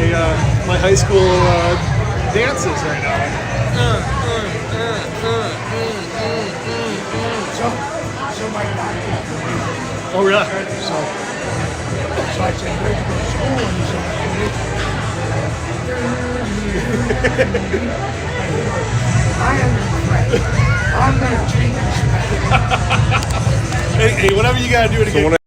my high school dances right now. So my doctor, Oh yeah. so I said, where'd you go to school? And he said, I am afraid. I'm going to change this. Hey, whatever you gotta do to get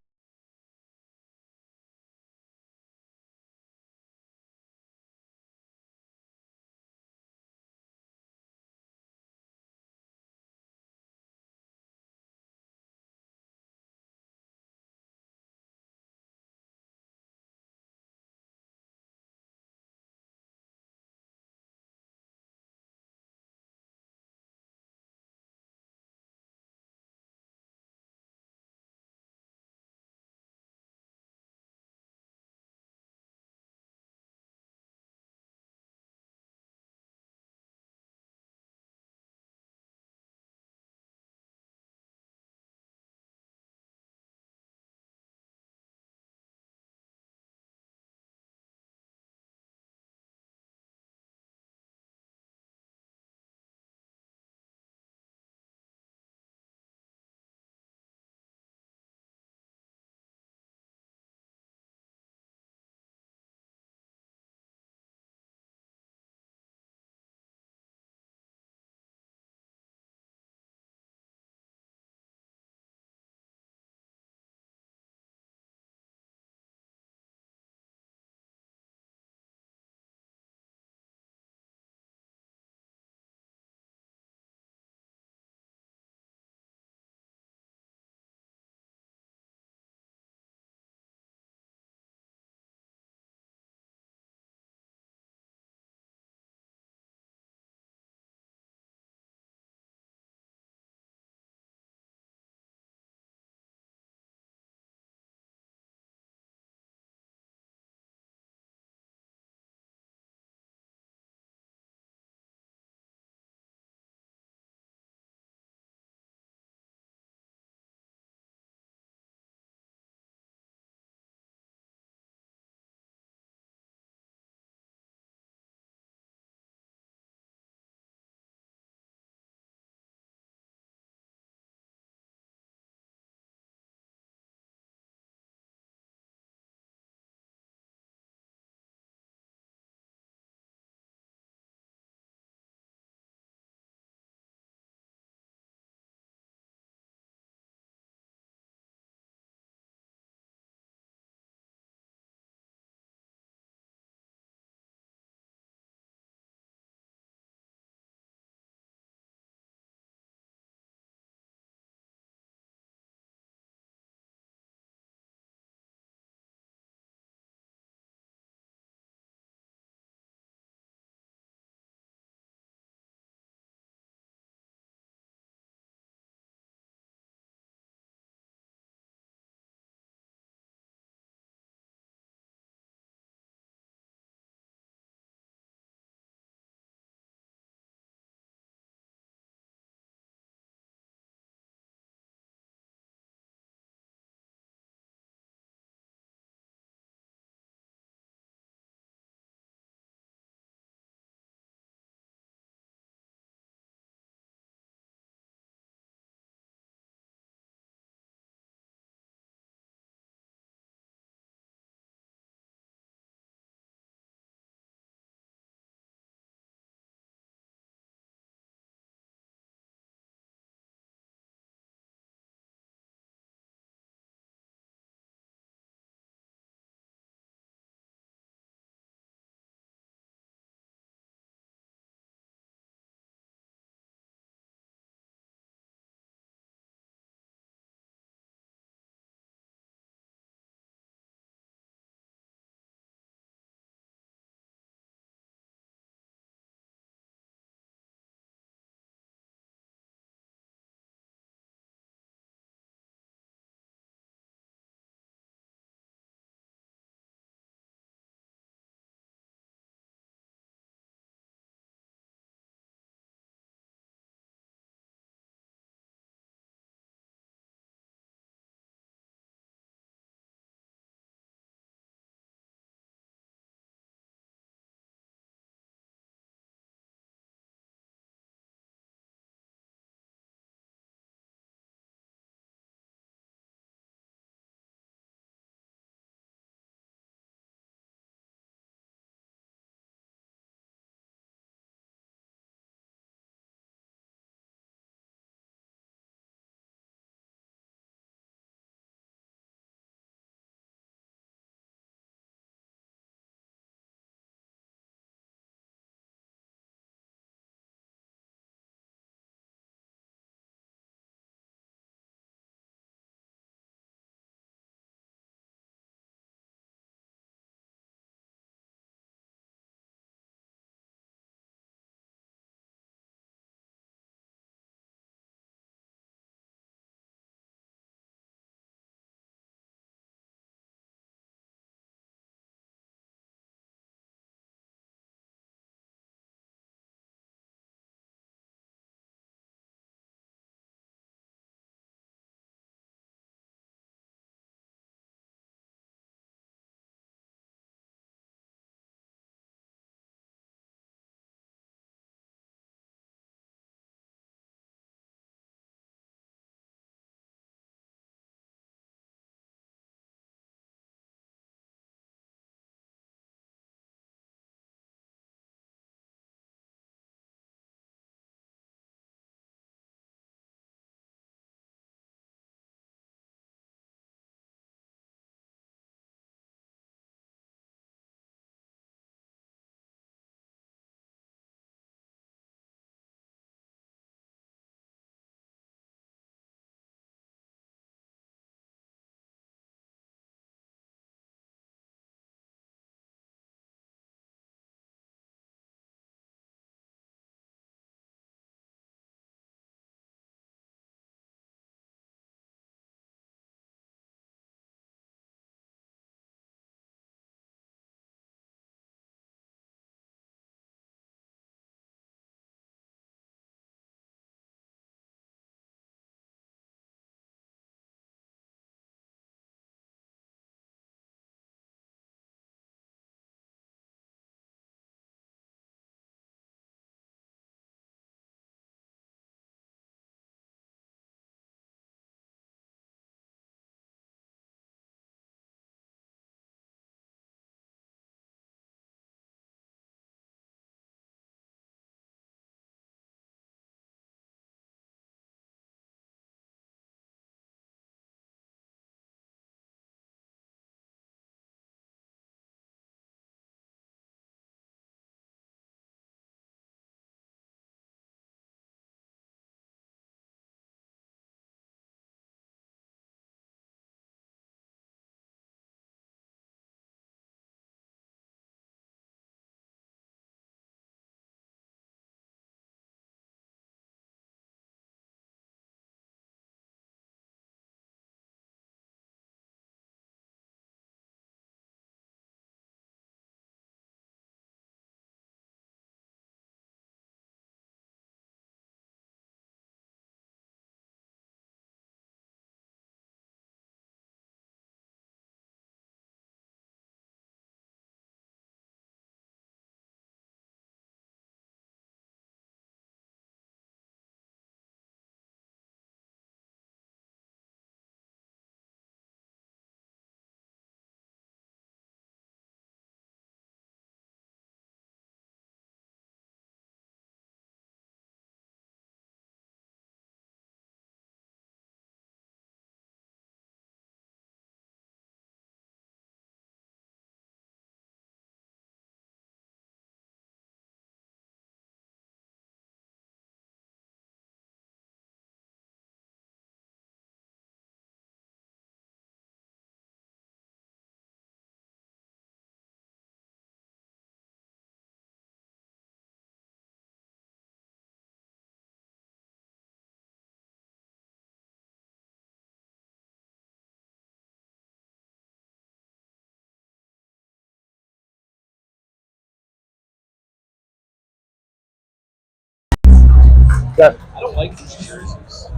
Okay. I don't like these jerseys.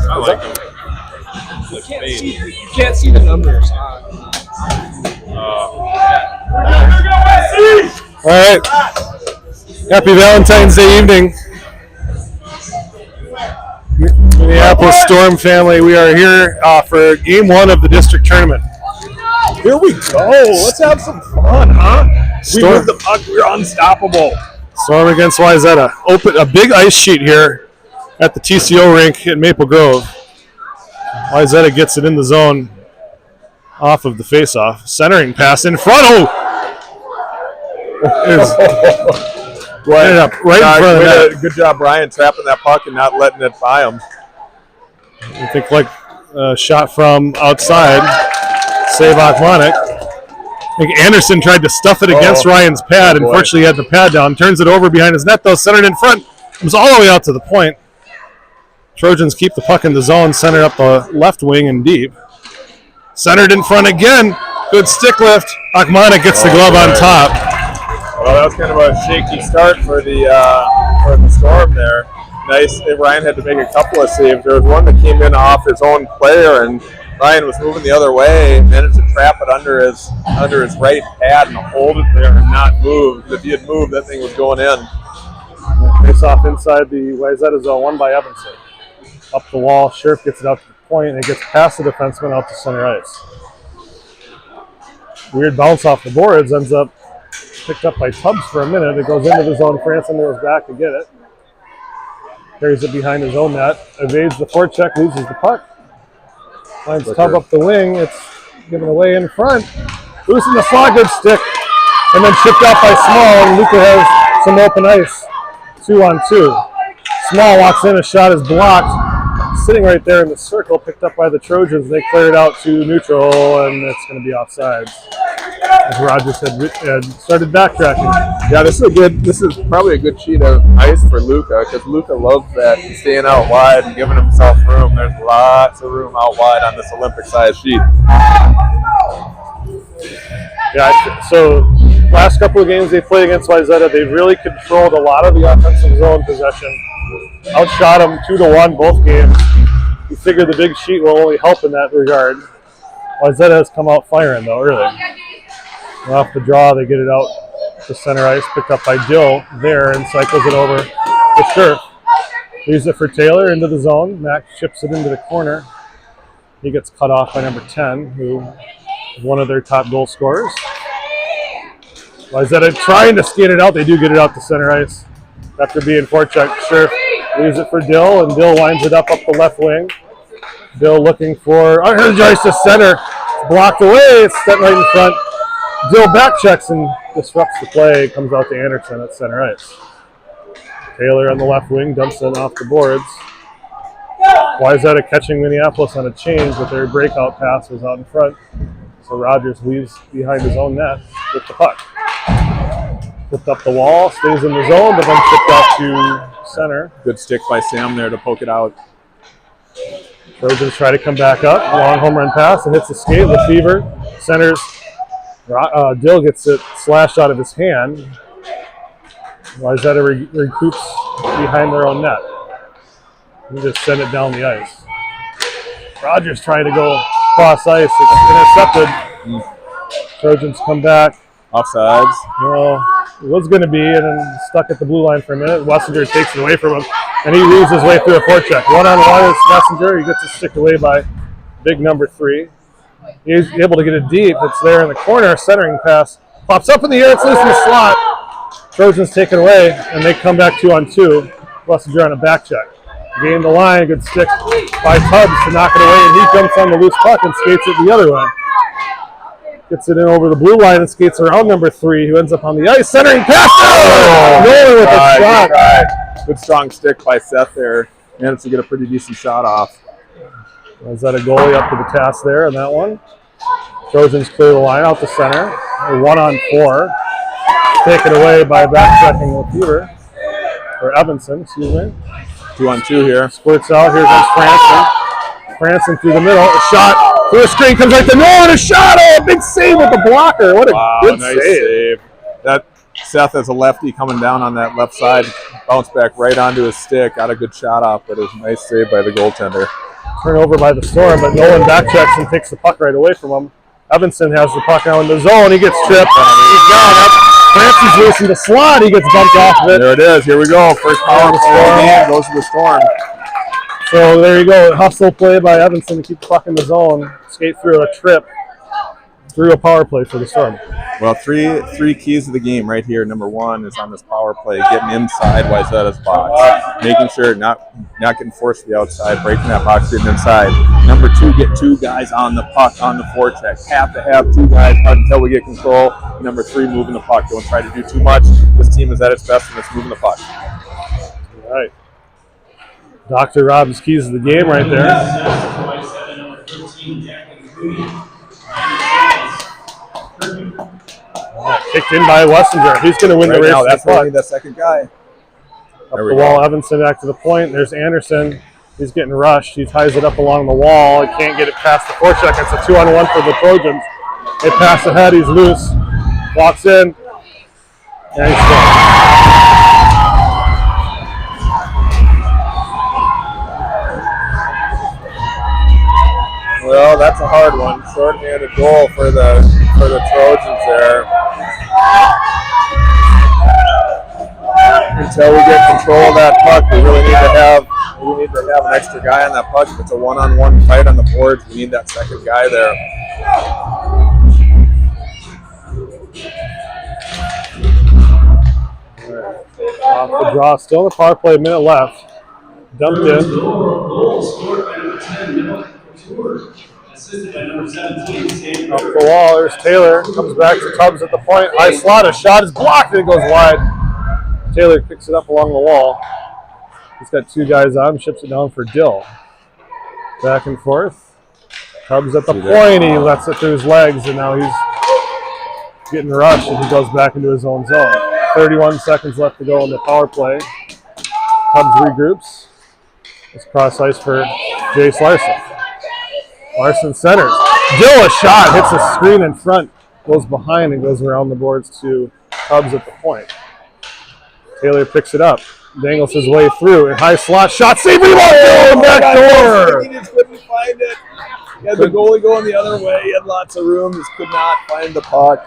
I like them. You can't see the numbers. All right. Happy Valentine's Day evening. Minneapolis Storm family, we are here for game 1 of the district tournament. Here we go. Let's have some fun, huh? We moved the puck. We're unstoppable. Storm against Wayzata. A big ice sheet here at the TCO rink in Maple Grove. Wayzata gets it in the zone off of the faceoff. Centering pass in front. Oh! Ended up right in front of that. Good job, Brian, trapping that puck and not letting it by him. I think like a shot from outside. Save Akmonic. I think Anderson tried to stuff it against Ryan's pad. Unfortunately, he had the pad down. Turns it over behind his net, though. Centered in front. Comes all the way out to the point. Trojans keep the puck in the zone. Center up the left wing and deep. Centered in front again. Good stick lift. Akmonic gets the glove on top. Well, that was kind of a shaky start for the Storm there. Nice. Ryan had to make a couple of saves. There was one that came in off his own player, and Ryan was moving the other way and managed to trap it under his right pad and hold it there and not move. If he had moved, that thing was going in. Face off inside the Wayzata zone, won by Evanson. Up the wall, Scherf gets it out to the point, and it gets past the defenseman out to center ice. Weird bounce off the boards, ends up picked up by Tubbs for a minute. It goes into the zone. Franson goes back to get it. Carries it behind his own net. Evades the forecheck, loses the puck. Finds Tubb up the wing. It's given away in front. Losing the slot, good stick. And then chipped out by Small, and Luca has some open ice. 2-on-2. Small walks in, a shot is blocked. Sitting right there in the circle, picked up by the Trojans. They clear it out to neutral, and it's going to be offsides. As Rogers had started backtracking. Yeah, this is probably a good sheet of ice for Luca, because Luca loves that, staying out wide and giving himself room. There's lots of room out wide on this Olympic-sized sheet. Yeah, so last couple of games they played against Wayzata, they've really controlled a lot of the offensive zone possession. Outshot them 2-1 both games. You figure the big sheet will only help in that regard. Wayzata has come out firing though early. Off the draw, they get it out to center ice, picked up by Dill there and cycles it over to Scherf. Leaves it for Taylor into the zone. Mac chips it into the corner. He gets cut off by number 10, who is one of their top goal scorers. Wayzata trying to skate it out. They do get it out to center ice. After being forechecked, Scherf leaves it for Dill, and Dill winds it up the left wing. Dill looking for energized to center. It's blocked away. It's set right in front. Dill back checks and disrupts the play. Comes out to Anderson at center ice. Taylor on the left wing dumps it off the boards. Wayzata catching Minneapolis on a change, but their breakout pass was out in front. So Rogers leaves behind his own net with the puck. Flipped up the wall, stays in the zone, but then chipped out to center. Good stick by Sam there to poke it out. Trojans try to come back up. Long home run pass and hits the skate. Lefevre centers. Dill gets it slashed out of his hand. Wayzata recoups behind their own net. He just send it down the ice. Rogers trying to go cross ice. It's intercepted. Trojans come back. Offsides. Well, it was going to be, and then stuck at the blue line for a minute. Wessinger takes it away from him, and he weaves his way through a forecheck. One-on-one is Wessinger. He gets it sticked away by big number 3. He's able to get it deep. It's there in the corner. Centering pass. Pops up in the air. It's loose in the slot. Trojans take it away, and they come back 2-on-2. Wessinger on a back check. Gain the line. Good stick by Tubbs to knock it away, and he jumps on the loose puck and skates it the other way. Gets it in over the blue line and skates around number 3, who ends up on the ice. Centering pass. Miller with a shot. Good strong stick by Seth there. Managed to get a pretty decent shot off. Was that a goalie up to the task there in that one? Trojans clear the line out the center. 1-on-4. Taken away by backtracking Lefevre. Or Evanson, excuse me. 2-on-2 here. Squirts out. Here comes Franson. Franson through the middle. A shot. First screen comes right to Nolan. A shot. Oh, a big save with the blocker. What a good nice save. That Seth as a lefty coming down on that left side, bounced back right onto his stick, got a good shot off, but it was a nice save by the goaltender. Turnover by the Storm, but Nolan backchecks and takes the puck right away from him. Evanson has the puck now in the zone. He gets tripped. He's gone up. Francis loose in the slot. He gets bumped off of it. There it is. Here we go. First power play of the game goes to the Storm. So there you go. Hustle play by Evanson to keep the puck in the zone. Skate through a trip. Through a power play for the Storm. Well, three keys of the game right here. Number one is on this power play, getting inside Wayzata's box, making sure not getting forced to the outside, breaking that box, getting inside. Number two, get two guys on the puck on the forecheck. Have to have two guys until we get control. Number three, moving the puck. Don't try to do too much. This team is at its best when it's moving the puck. All right. Dr. Rob's keys of the game right there. Kicked in by Wessinger. He's going to win the race. Now, that's why we need that second guy. Up the wall, Evanson back to the point. There's Anderson. He's getting rushed. He ties it up along the wall. He can't get it past the forecheck. It's a 2-on-1 for the Trojans. They pass ahead. He's loose. Walks in. And he scores. Well, that's a hard one. Short-handed goal for the Trojans there. Until we get control of that puck, we really need to have an extra guy on that puck. If it's a one-on-one fight on the boards, we need that second guy there. Off the draw, still in the power play, a minute left. Dumped in. Up the wall, there's Taylor. Comes back to Tubbs at the point. High slot, a shot is blocked and it goes wide. Taylor picks it up along the wall. He's got two guys on, ships it down for Dill. Back and forth. Tubbs at the point, he lets it through his legs, and now he's getting rushed, and he goes back into his own zone. 31 seconds left to go in the power play. Tubbs regroups. It's cross ice for Jace Larson. Larson centers. Dill, a shot, hits a screen in front, goes behind and goes around the boards to Tubbs at the point. Taylor picks it up, dangles his way through, and high slot shot, save, rebound, back door. He just couldn't find it. He had the goalie going the other way. He had lots of room, just could not find the puck.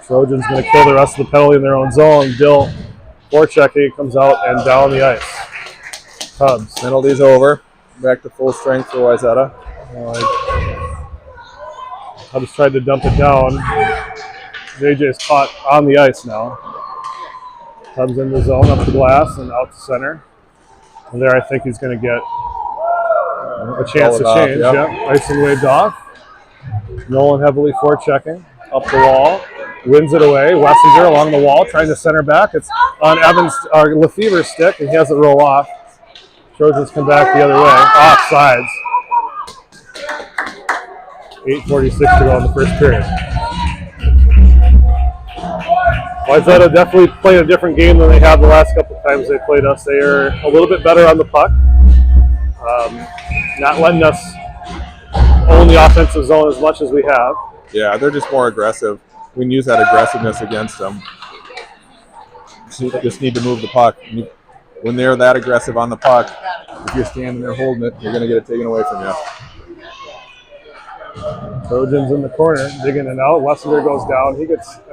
Trojans going to kill the rest of the penalty in their own zone. Dill, forechecking, comes out and down the ice. Tubbs. Penalty's over. Back to full strength for Wayzata. Tubbs tried to dump it down. JJ is caught on the ice now. Tubbs in the zone, up the glass and out to center. And there I think he's going to get a chance to change. Yep. Icing waved off. Nolan heavily forechecking. Up the wall. Wins it away. Wessinger along the wall trying to center back. It's on Lefever's stick and he has it roll off. Trojans come back the other way. Offsides. 8:46 to go in the first period. Wayzata definitely played a different game than they have the last couple of times they played us. They are a little bit better on the puck. Not letting us own the offensive zone as much as we have. Yeah, they're just more aggressive. We can use that aggressiveness against them. Just need to move the puck. When they're that aggressive on the puck, if you're standing there holding it, you're going to get it taken away from you. Trojans in the corner, digging it out. Wessinger goes down. I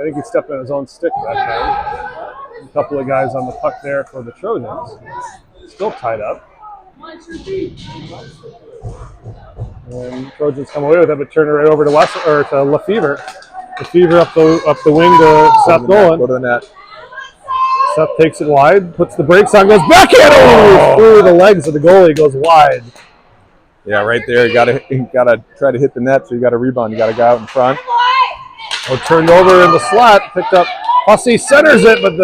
think he stepped on his own stick that time. A couple of guys on the puck there for the Trojans. Still tied up. And Trojans come away with it, but turn it right over to Lefever. Lefever up the wing to Seth Nolan. Go to the net. Seth takes it wide, puts the brakes on, goes backhand through the legs of the goalie, goes wide. Yeah, right there. You gotta try to hit the net, so you got to rebound. You got a guy out in front. Turned over in the slot, picked up. Hussey centers it, but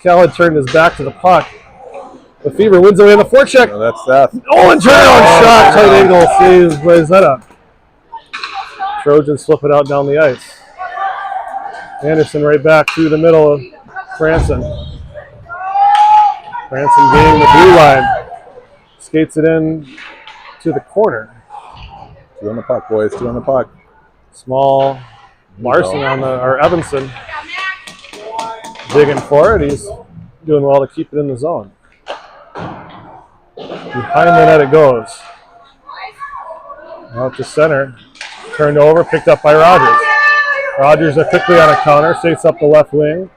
Khaled turned his back to the puck. Lefever wins away in the forecheck. Oh, that's Seth. Nolan turnaround shot, tight angle, saves Wayzata. Trojans slip it out down the ice. Anderson right back to the middle of Franson. Franson gaining the blue line. Skates it in to the corner. 2 on the puck, boys. 2 on the puck. Small Larson or Evanson. digging for it. He's doing well to keep it in the zone. Behind the net it goes. Out to center. Turned over, picked up by Rogers. Rogers are quickly on a counter, takes up the left wing.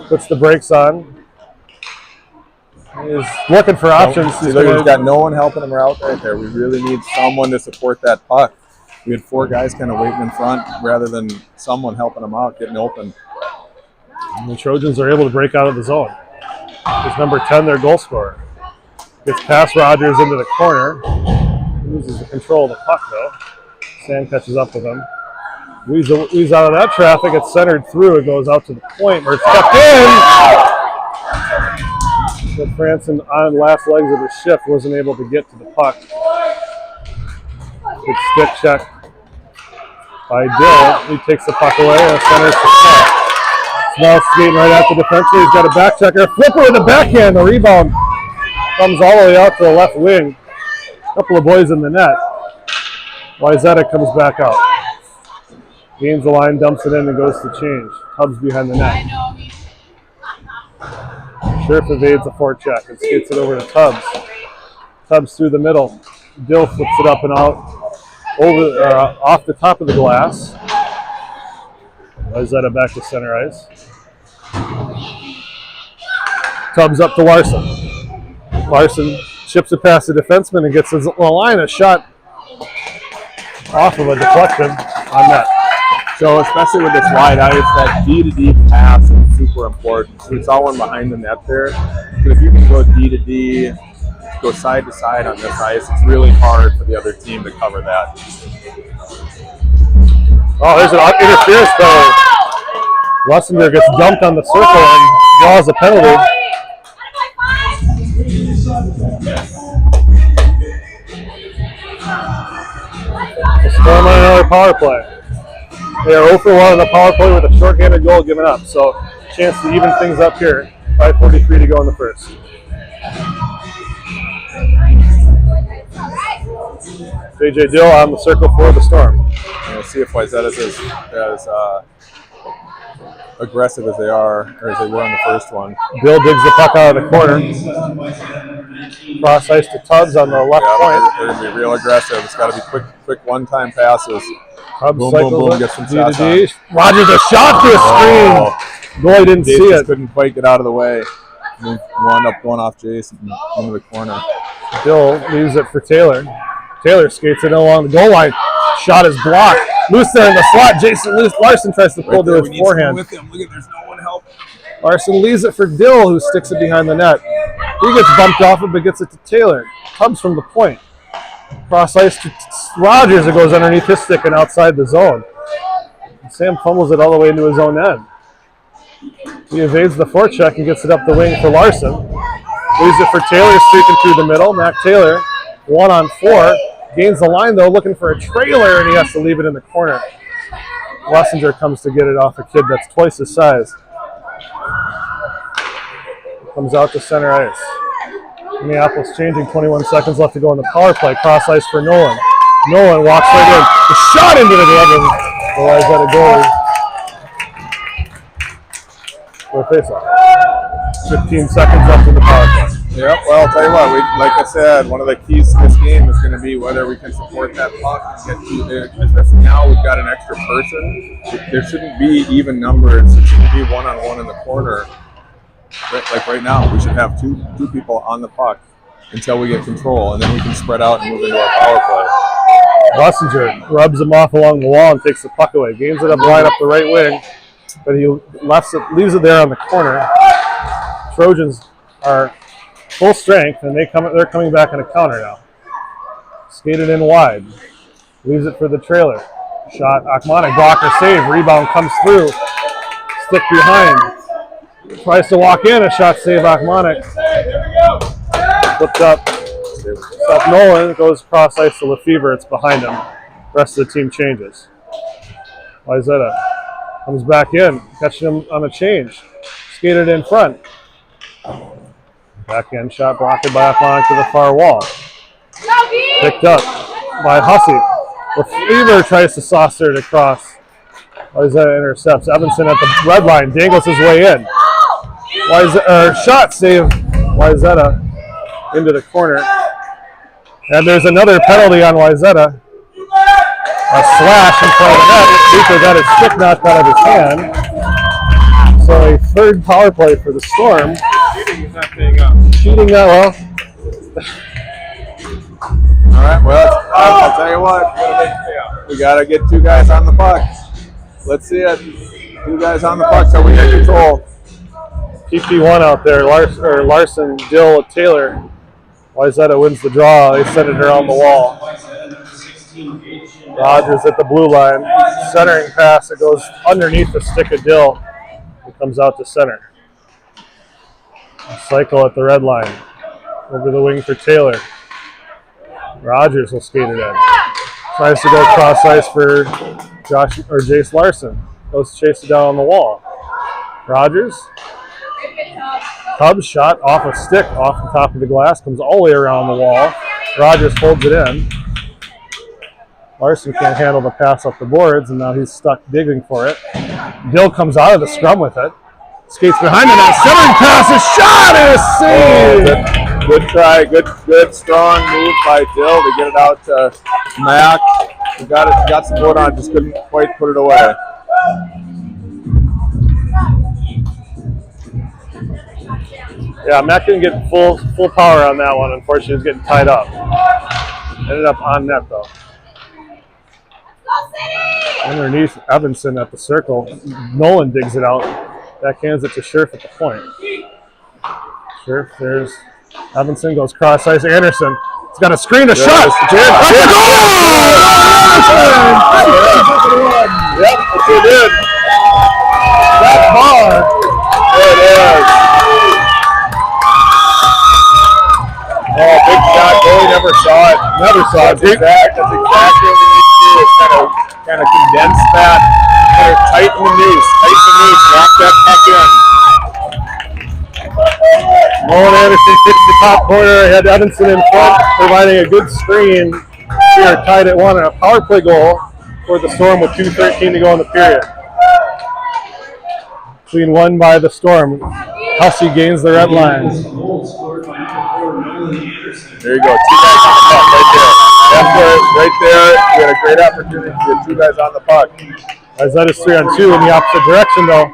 Puts the brakes on. He's looking for options. He's got no one helping him out right there. We really need someone to support that puck. We had 4 guys kind of waiting in front rather than someone helping them out, getting open. And the Trojans are able to break out of the zone. It's number 10, their goal scorer. Gets past Rogers into the corner. Loses the control of the puck, though. Sand catches up with him. Weaves out of that traffic. It's centered through. It goes out to the point where it's tucked in. But Franson, on last legs of his shift, wasn't able to get to the puck. Good stick check by Dill. He takes the puck away and centers to Small. Small skating right at the defenseman. He's got a back checker. Flipper with the backhand. The rebound comes all the way out to the left wing. A couple of boys in the net. Wayzata comes back out. Gains the line, dumps it in, and goes to change. Tubbs behind the net. Scherf evades a forecheck and skates it over to Tubbs. Tubbs through the middle. Dill flips it up and out over off the top of the glass. Wayzata back to center ice. Tubbs up to Larson. Larson chips it past the defenseman and gets his line a shot off of a deflection on net. So especially with this wide ice, that D-to-D pass is super important. So we saw one behind the net there. So if you can go D-to-D, go side to side on this ice, it's really hard for the other team to cover that. Oh, there's an interference penalty. Lessinger gets dumped on the circle and draws a penalty. The Storm on another power play. They are 0 for 1 on the power play with a shorthanded goal given up. So, chance to even things up here. 5:43 to go in the first. J.J. Dill on the circle for the Storm. We'll see if Wayzata is as aggressive as they are, or as they were on the first one. Dill digs the puck out of the corner. Cross ice to Tubbs on the left point. They're going to be real aggressive. It's got to be quick one-time passes. Tubbs Boom, cycles boom, boom, it. get some D shots to on. D. Rogers a shot to a screen. Goalie didn't see Jason it. couldn't quite get out of the way. We wound up going off Jason into the corner. Dill leaves it for Taylor. Taylor skates it along the goal line. Shot is blocked. Loose there in the slot. Larson tries to pull to his forehand. With him. Look at, there's no one helping. Larson leaves it for Dill, who sticks it behind the net. He gets bumped off it, but gets it to Taylor. Tubbs from the point. Cross ice to Rogers. It goes underneath his stick and outside the zone. Sam fumbles it all the way into his own end. He evades the forecheck and gets it up the wing for Larson. Leaves it for Taylor, streaking through the middle. Mac Taylor, 1-on-4. Gains the line, though, looking for a trailer, and he has to leave it in the corner. Lessinger comes to get it off a kid that's twice his size. Comes out to center ice. Minneapolis changing, 21 seconds left to go in the power play. Cross ice for Nolan. Nolan walks right in. The shot into the glove of the Wayzata goalie. For a face-off. 15 seconds left in the power play. Yep, well, I'll tell you what, like I said, one of the keys to this game is going to be whether we can support that puck and get to it. Especially now we've got an extra person. There shouldn't be even numbers. It shouldn't be one-on-one in the corner. Like right now, we should have two people on the puck until we get control, and then we can spread out and move into our power play. Lessinger rubs him off along the wall and takes the puck away. Gains it up line up the right wing, but he leaves it there on the corner. Trojans are full strength, and they're coming back on a counter now. Skated in wide. Leaves it for the trailer. Shot, Achmonic, blocker save. Rebound comes through. Stick behind. Tries to walk in, a shot save, Achmonic. Flipped up. Stop Nolan, goes cross ice to Lefevre. It's behind him. Rest of the team changes. Wayzata comes back in, catching him on a change. Skated in front. Backhand shot blocked by Achmonic to the far wall. Picked up by Hussey. Lefevre tries to saucer it across Wayzata intercepts. Evanson at the red line, dangles his way in. Shot save. Wayzata into the corner. And there's another penalty on Wayzata. A slash in front of the net. Luca got his stick knocked out of his hand. So a third power play for the Storm. Cheating is not paying up. Cheating that well. All right, well, I'll tell you what. We got to get 2 guys on the puck. Let's see it. 2 guys on the puck so we get control. PP1 out there. Larson, Dill, Taylor. Wayzata wins the draw. They send it around the wall. Rogers at the blue line. Centering pass. It goes underneath the stick of Dill. It comes out to center. Cycle at the red line. Over the wing for Taylor. Rogers will skate it in. Tries to go cross ice for Jace Larson. Goes to chase it down on the wall. Rogers. Tubbs shot off a stick off the top of the glass. Comes all the way around the wall. Rogers folds it in. Larson can't handle the pass up the boards, and now he's stuck digging for it. Dill comes out of the scrum with it. Skates behind it. Centering pass. A shot is saved. Good try. Good, strong move by Dill to get it out to Mac. He got some wood on, just couldn't quite put it away. Yeah, Mac didn't get full power on that one. Unfortunately, he was getting tied up. Ended up on net, though. Underneath Evanson at the circle. Nolan digs it out. Backhands it to Scherf at the point. Scherf, there's Evanson, goes cross ice. Anderson. He's got a screen, a shot. That's a goal! Yep, that's what it did. That bar. There it is. Oh, big shot. Goalie never saw it. Never saw it. That's exactly what we need to do. Is kind of condense that. Kind of tighten the noose. Lock that puck in. Nolan Anderson kicks the top corner. Had Evanson in front, providing a good screen. Here, tied at 1 and a power play goal for the Storm with 2:13 to go in the period. Clean one by the Storm. Hussey gains the red line. There you go. 2 guys on the puck right there. That's where, right there, we had a great opportunity to get 2 guys on the puck. Wayzata's 3-on-2 in the opposite direction, though.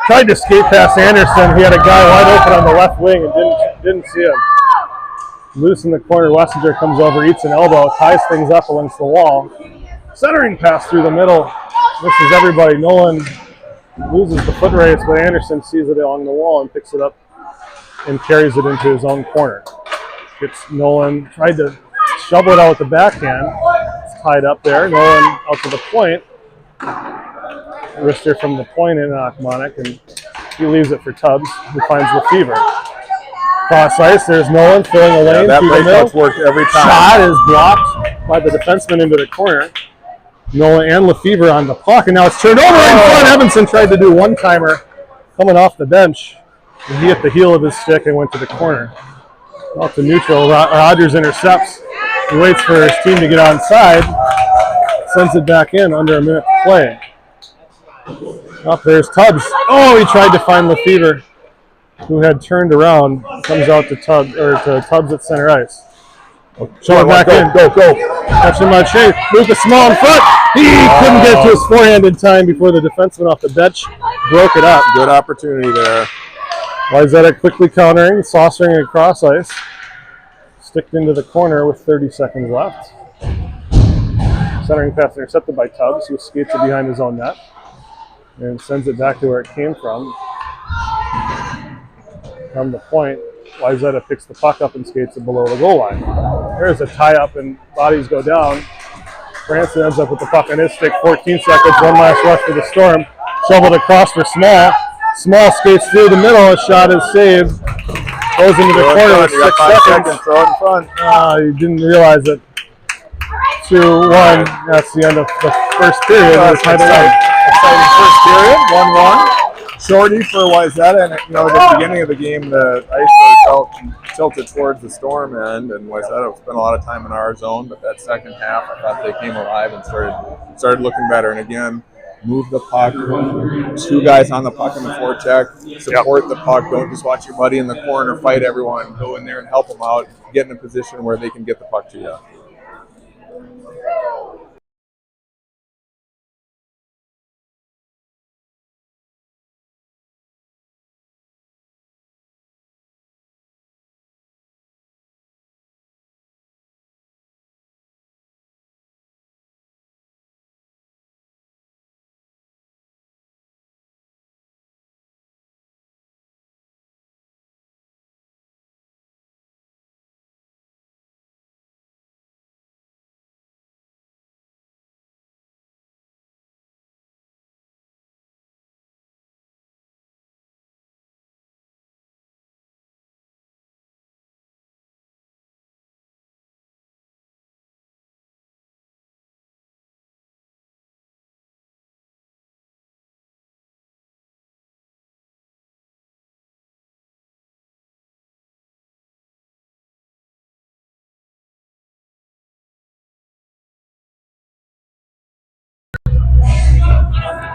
Tried to skate past Anderson. He had a guy wide open on the left wing and didn't see him. Loose in the corner. Wessinger comes over, eats an elbow, ties things up against the wall. Centering pass through the middle. Misses everybody. Nolan loses the foot race, but Anderson sees it along the wall and picks it up and carries it into his own corner. Gets Nolan, tried to shovel it out with the backhand. It's tied up there. Nolan out to the point. Wrister from the point in Achmonic, and he leaves it for Tubbs, who finds Lefevre. Cross ice, there's Nolan filling a lane That through the middle. worked every time. Shot is blocked by the defenseman into the corner. Nolan and Lefevre on the puck, and now it's turned over in front. Evanson tried to do one-timer coming off the bench, and he hit the heel of his stick and went to the corner. Off to neutral. Rogers intercepts. He waits for his team to get onside. Sends it back in under a minute to play. Up there's Tubbs. Oh, he tried to find Lefevre, who had turned around. Comes out to Tubbs at center ice. Show it back in. Go. Catch him on shape. Lucas Small in front. He couldn't get to his forehand in time before the defenseman off the bench broke it up. Good opportunity there. Wayzata quickly countering, saucering across ice. Sticked into the corner with 30 seconds left. Centering pass intercepted by Tubbs, who skates it behind his own net and sends it back to where it came from. From the point, Wayzata picks the puck up and skates it below the goal line. There's a tie-up and bodies go down. Branson ends up with the puck on his stick, 14 seconds, one last rush for the Storm. Shoveled across for Small. Small skates through the middle, a shot is saved. Goes into the corner with 6 seconds. Throw it in front. He didn't realize it. 2-1, that's the end of the first period. Exciting first period, 1-1. Shorty for Wayzata, and at the beginning of the game, the ice was tilted towards the Storm end, and Wayzata spent a lot of time in our zone. But that second half, I thought they came alive and started looking better. And again, move the puck, 2 guys on the puck in the forecheck, support the puck. Don't just watch your buddy in the corner fight everyone. Go in there and help them out. Get in a position where they can get the puck to you.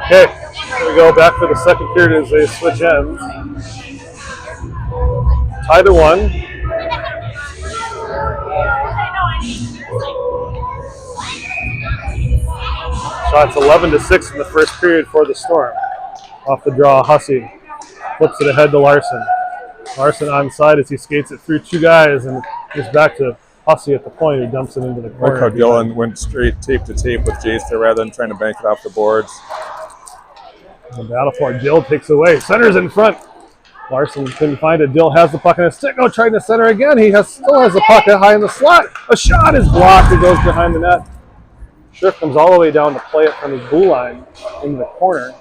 Okay, here we go back for the second period as they switch ends. Tied to 1. Shots 11-6 in the first period for the Storm. Off the draw, Hussey flips it ahead to Larson. Larson onside as he skates it through 2 guys and gets back to Hussey at the point, who dumps it into the corner. Like how Gillen went straight tape to tape with Jace there rather than trying to bank it off the boards. And battle for it. Dill takes away. Center's in front. Larson couldn't find it. Dill has the puck in his stick. Oh, trying to center again. He still has the puck high in the slot. A shot is blocked. It goes behind the net. Schiff comes all the way down to play it from his blue line into the corner.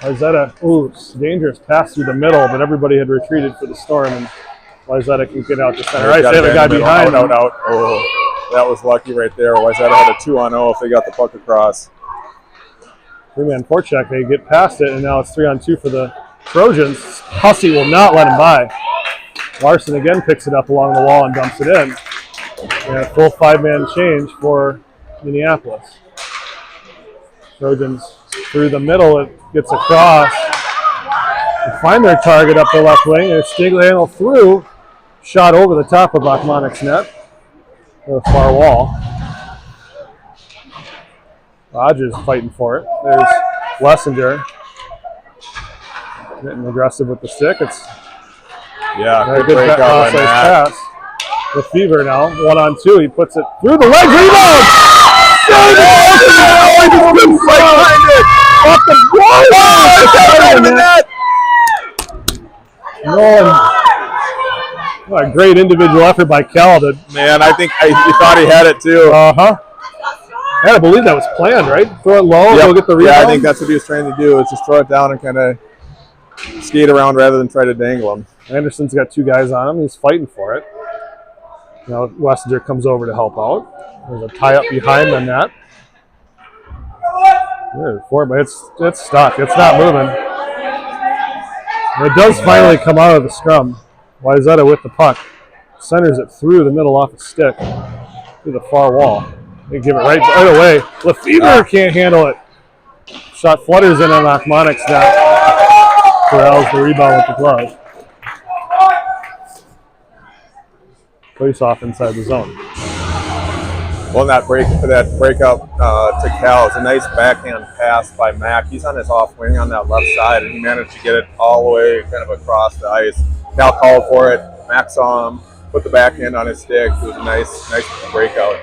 Wayzata, ooh, dangerous pass through the middle, but everybody had retreated for the Storm, and Wayzata can get out to center ice. They have a guy behind him. Out. Oh, that was lucky right there. Wayzata had a 2-on-0 if they got the puck across. 3-man forecheck. They get past it, and now it's 3-on-2 for the Trojans. Hussey will not let him by. Larson again picks it up along the wall and dumps it in. And a full 5-man change for Minneapolis. Trojans through the middle. It gets across. They find their target up the left wing. And Stigliano through. Shot over the top of Achmanic's net. To the far wall. Rogers fighting for it. There's Lessinger. Getting aggressive with the stick. It's good good breakout by Matt. pass. The Fever now, 1-on-2. He puts it through the legs. Rebound! Off the Nolan. What a great individual effort by Cal. Man, I think he thought he had it too. I gotta believe that was planned, right? Throw it low, go get the rebound. Yeah, I think that's what he was trying to do, is just throw it down and kind of skate around rather than try to dangle him. Anderson's got 2 guys on him. He's fighting for it. Now Wessinger comes over to help out. There's a tie-up behind the net. But it's stuck. It's not moving. And it does finally come out of the scrum. Wayzata with the puck. Centers it through the middle off the stick. Through the far wall. They give it right away. Lefevre can't handle it. Shot flutters in on Achmanic's net. Corrals the rebound with the glove. Place off inside the zone. Well, that breakout to Cal is a nice backhand pass by Mac. He's on his off wing on that left side, and he managed to get it all the way kind of across the ice. Cal called for it. Mac saw him, put the backhand on his stick. It was a nice breakout.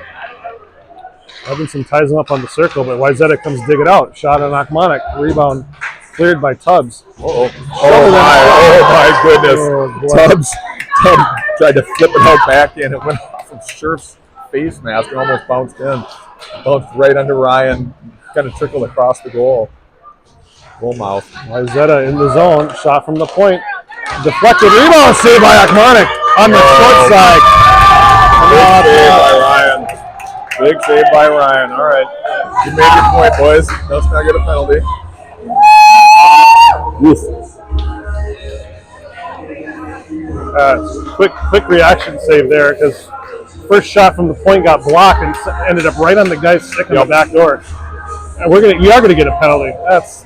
Robinson ties him up on the circle, but Wayzata comes dig it out. Shot on Achmanic. Rebound cleared by Tubbs. Oh my goodness. Tubbs tried to flip it out back in. It went off of Scherf's face mask and almost bounced in. Bounced right under Ryan. Kind of trickled across the goal. Goal mouth. Wayzata in the zone. Shot from the point. Deflected. Rebound saved by Achmanic on the short side. Big save by Ryan. Big save by Ryan. All right. You made your point, boys. Let's not get a penalty. Quick reaction save there, because first shot from the point got blocked and ended up right on the guy's stick in the back door. And you are gonna get a penalty. That's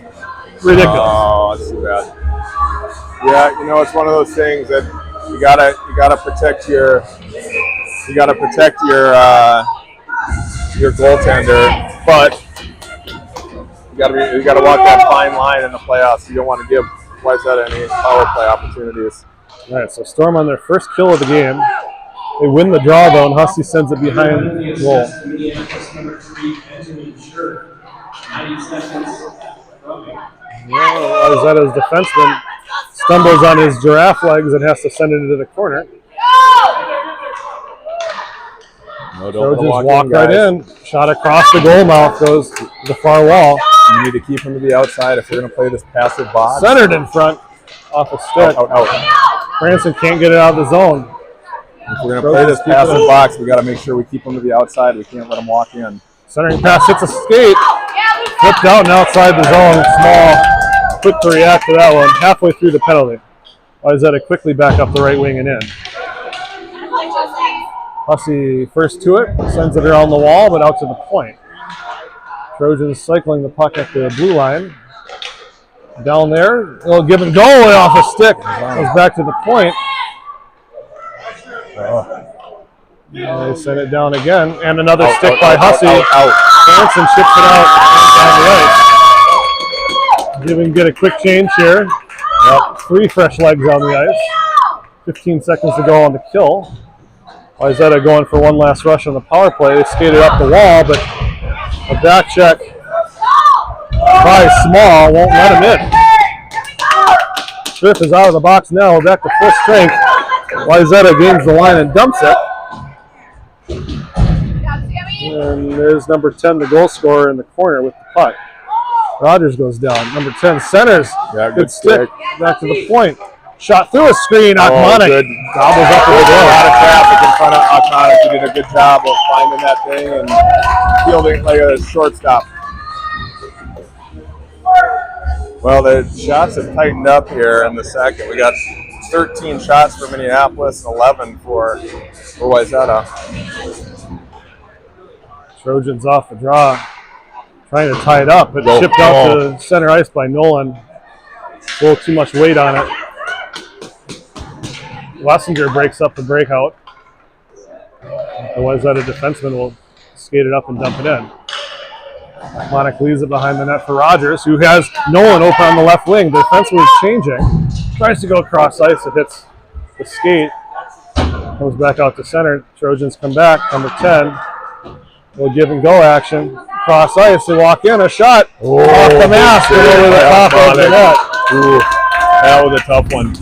ridiculous. Oh, that's too bad. Yeah, you know, it's one of those things that you gotta protect your your goaltender, but you gotta walk that fine line in the playoffs. You don't want to give Wayzata any power play opportunities. All right, so Storm on their first kill of the game. They win the draw though, and Hussey sends it behind goal. Wayzata's defenseman stumbles on his giraffe legs and has to send it into the corner. No, Trojans walk right in. Shot across the goal mouth, goes to the far wall. You need to keep him to the outside if we're going to play this passive box. Centered in front, off a stick. Out. Branson can't get it out of the zone. If we're going to play this passive box, we got to make sure we keep him to the outside. We can't let him walk in. Centering pass hits a skate. Flipped out and outside the zone. Small. Quick to react to that one. Halfway through the penalty. Wayzata quickly back up the right wing and in. Hussey first to it. Sends it around the wall, but out to the point. Trojans cycling the puck at the blue line. Down there. It'll give and go off a stick. Goes back to the point. They send it down again. And another stick by Hussey. Hanson chips it out down the ice. Give and get a quick change here. Yep. 3 fresh legs on the ice. 15 seconds to go on the kill. Wayzata going for one last rush on the power play. They skated up the wall, but a back check by Small won't let him in. Schiff is out of the box now, back to full strength. Wayzata gains the line and dumps it. And there's number 10, the goal scorer in the corner with the puck. Rogers goes down. Number 10 centers. Yeah, good stick. Back to the point. Shot through a screen. Akmonic good. gobbles up to the A goal. lot of traffic in front of Akmonic. He did a good job of finding that thing and fielding like a shortstop. Well, the shots have tightened up here in the second. We got 13 shots for Minneapolis and 11 for Wayzata. Trojans off the draw. Trying to tie it up, but chipped out to center ice by Nolan. A little too much weight on it. Wessinger breaks up the breakout. The Wayzata defenseman will skate it up and dump it in. Akmonic leaves it behind the net for Rogers, who has Nolan open on the left wing. The defenseman is changing. Tries to go across ice. It hits the skate. Comes back out to center. Trojans come back. Number 10 will give and go action. Cross ice. They walk in. A shot off the mask and over the top of the net. Ooh, that was a tough one.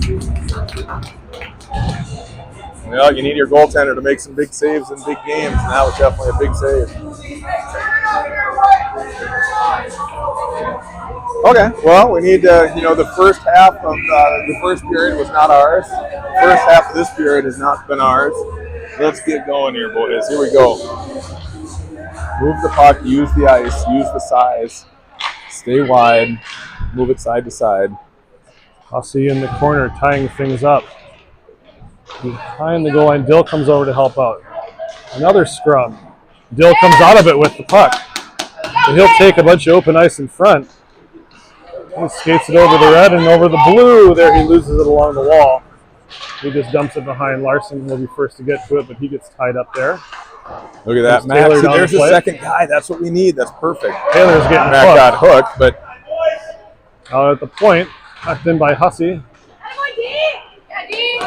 Well, you need your goaltender to make some big saves in big games, and that was definitely a big save. Okay, well, we need to, the first half of the first period was not ours. The first half of this period has not been ours. Let's get going here, boys. Here we go. Move the puck, use the ice, use the size. Stay wide, move it side to side. Hussey in the corner tying things up. Behind the goal line, Dill comes over to help out. Another scrum. Dill comes out of it with the puck. And he'll take a bunch of open ice in front. He skates it over the red and over the blue. There he loses it along the wall. He just dumps it behind. Larson will be first to get to it, but he gets tied up there. Look at that, Matt. See, there's the second guy. That's what we need. That's perfect. Taylor's getting Matt got hooked, but out at the point, tucked in by Hussey.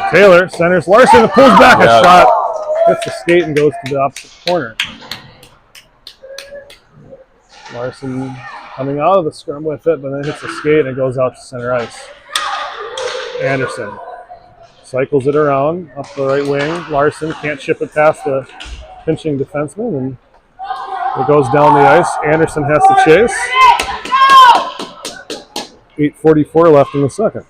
Taylor centers Larson and pulls back a shot. Hits the skate and goes to the opposite corner. Larson coming out of the scrum with it, but then hits the skate and it goes out to center ice. Anderson cycles it around up the right wing. Larson can't chip it past the pinching defenseman, and it goes down the ice. Anderson has to chase. 8:44 left in the second.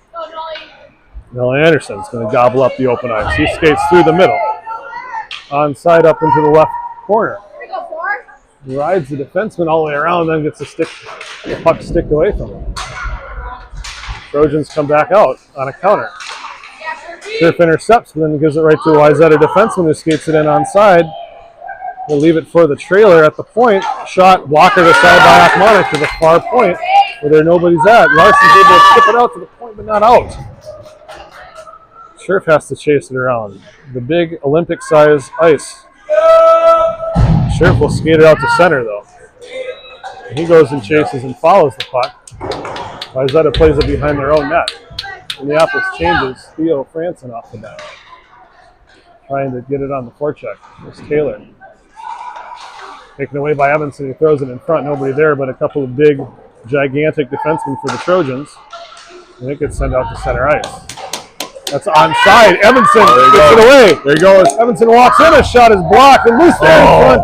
Now Anderson's going to gobble up the open ice. He skates through the middle. Onside up into the left corner. He rides the defenseman all the way around, then gets the puck sticked away from him. Trojans come back out on a counter. Schiff intercepts, and then gives it right to a Wayzata defenseman who skates it in onside. We'll leave it for the trailer at the point. Shot blocker decided by Akmonic to the far point where nobody's at. Larson's able to skip it out to the point, but not out. Scherf has to chase it around. The big Olympic-size ice. Scherf will skate it out to center, though. He goes and chases and follows the puck. Wayzata plays it behind their own net. Minneapolis changes Theo Franson off the net. Trying to get it on the forecheck. There's Taylor. Taken away by Evanson. He throws it in front. Nobody there, but a couple of big, gigantic defensemen for the Trojans. And it gets sent out to center ice. That's onside. Evanson gets it away. There he goes. Evanson walks in. A shot is blocked and loose there in front.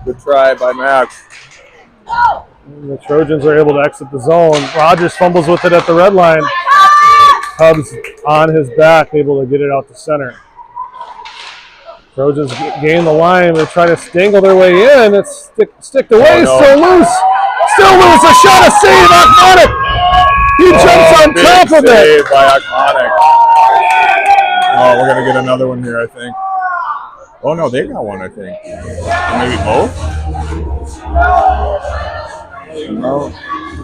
Good try by Max. And the Trojans are able to exit the zone. Rogers fumbles with it at the red line. Hubs on his back, able to get it out to center. Trojans gain the line. They're trying to stangle their way in. It's sticked away. Oh, no. Still loose. Still loose. A shot, a save. Akmonic. He jumps on top of it. Save by Akmonic. Oh, we're going to get another one here, I think. Oh, no, they got one, I think. Maybe both? No.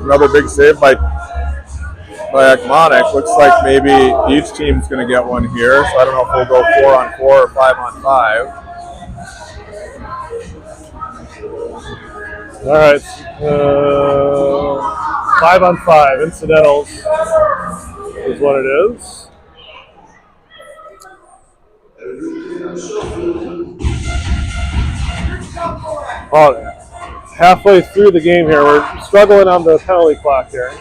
Another big save by Akmonic. Looks like maybe each team's going to get one here. So I don't know if we'll go 4-on-4 or 5-on-5. All right. 5-on-5. Incidentals is what it is. Oh, halfway through the game here. We're struggling on the penalty clock here.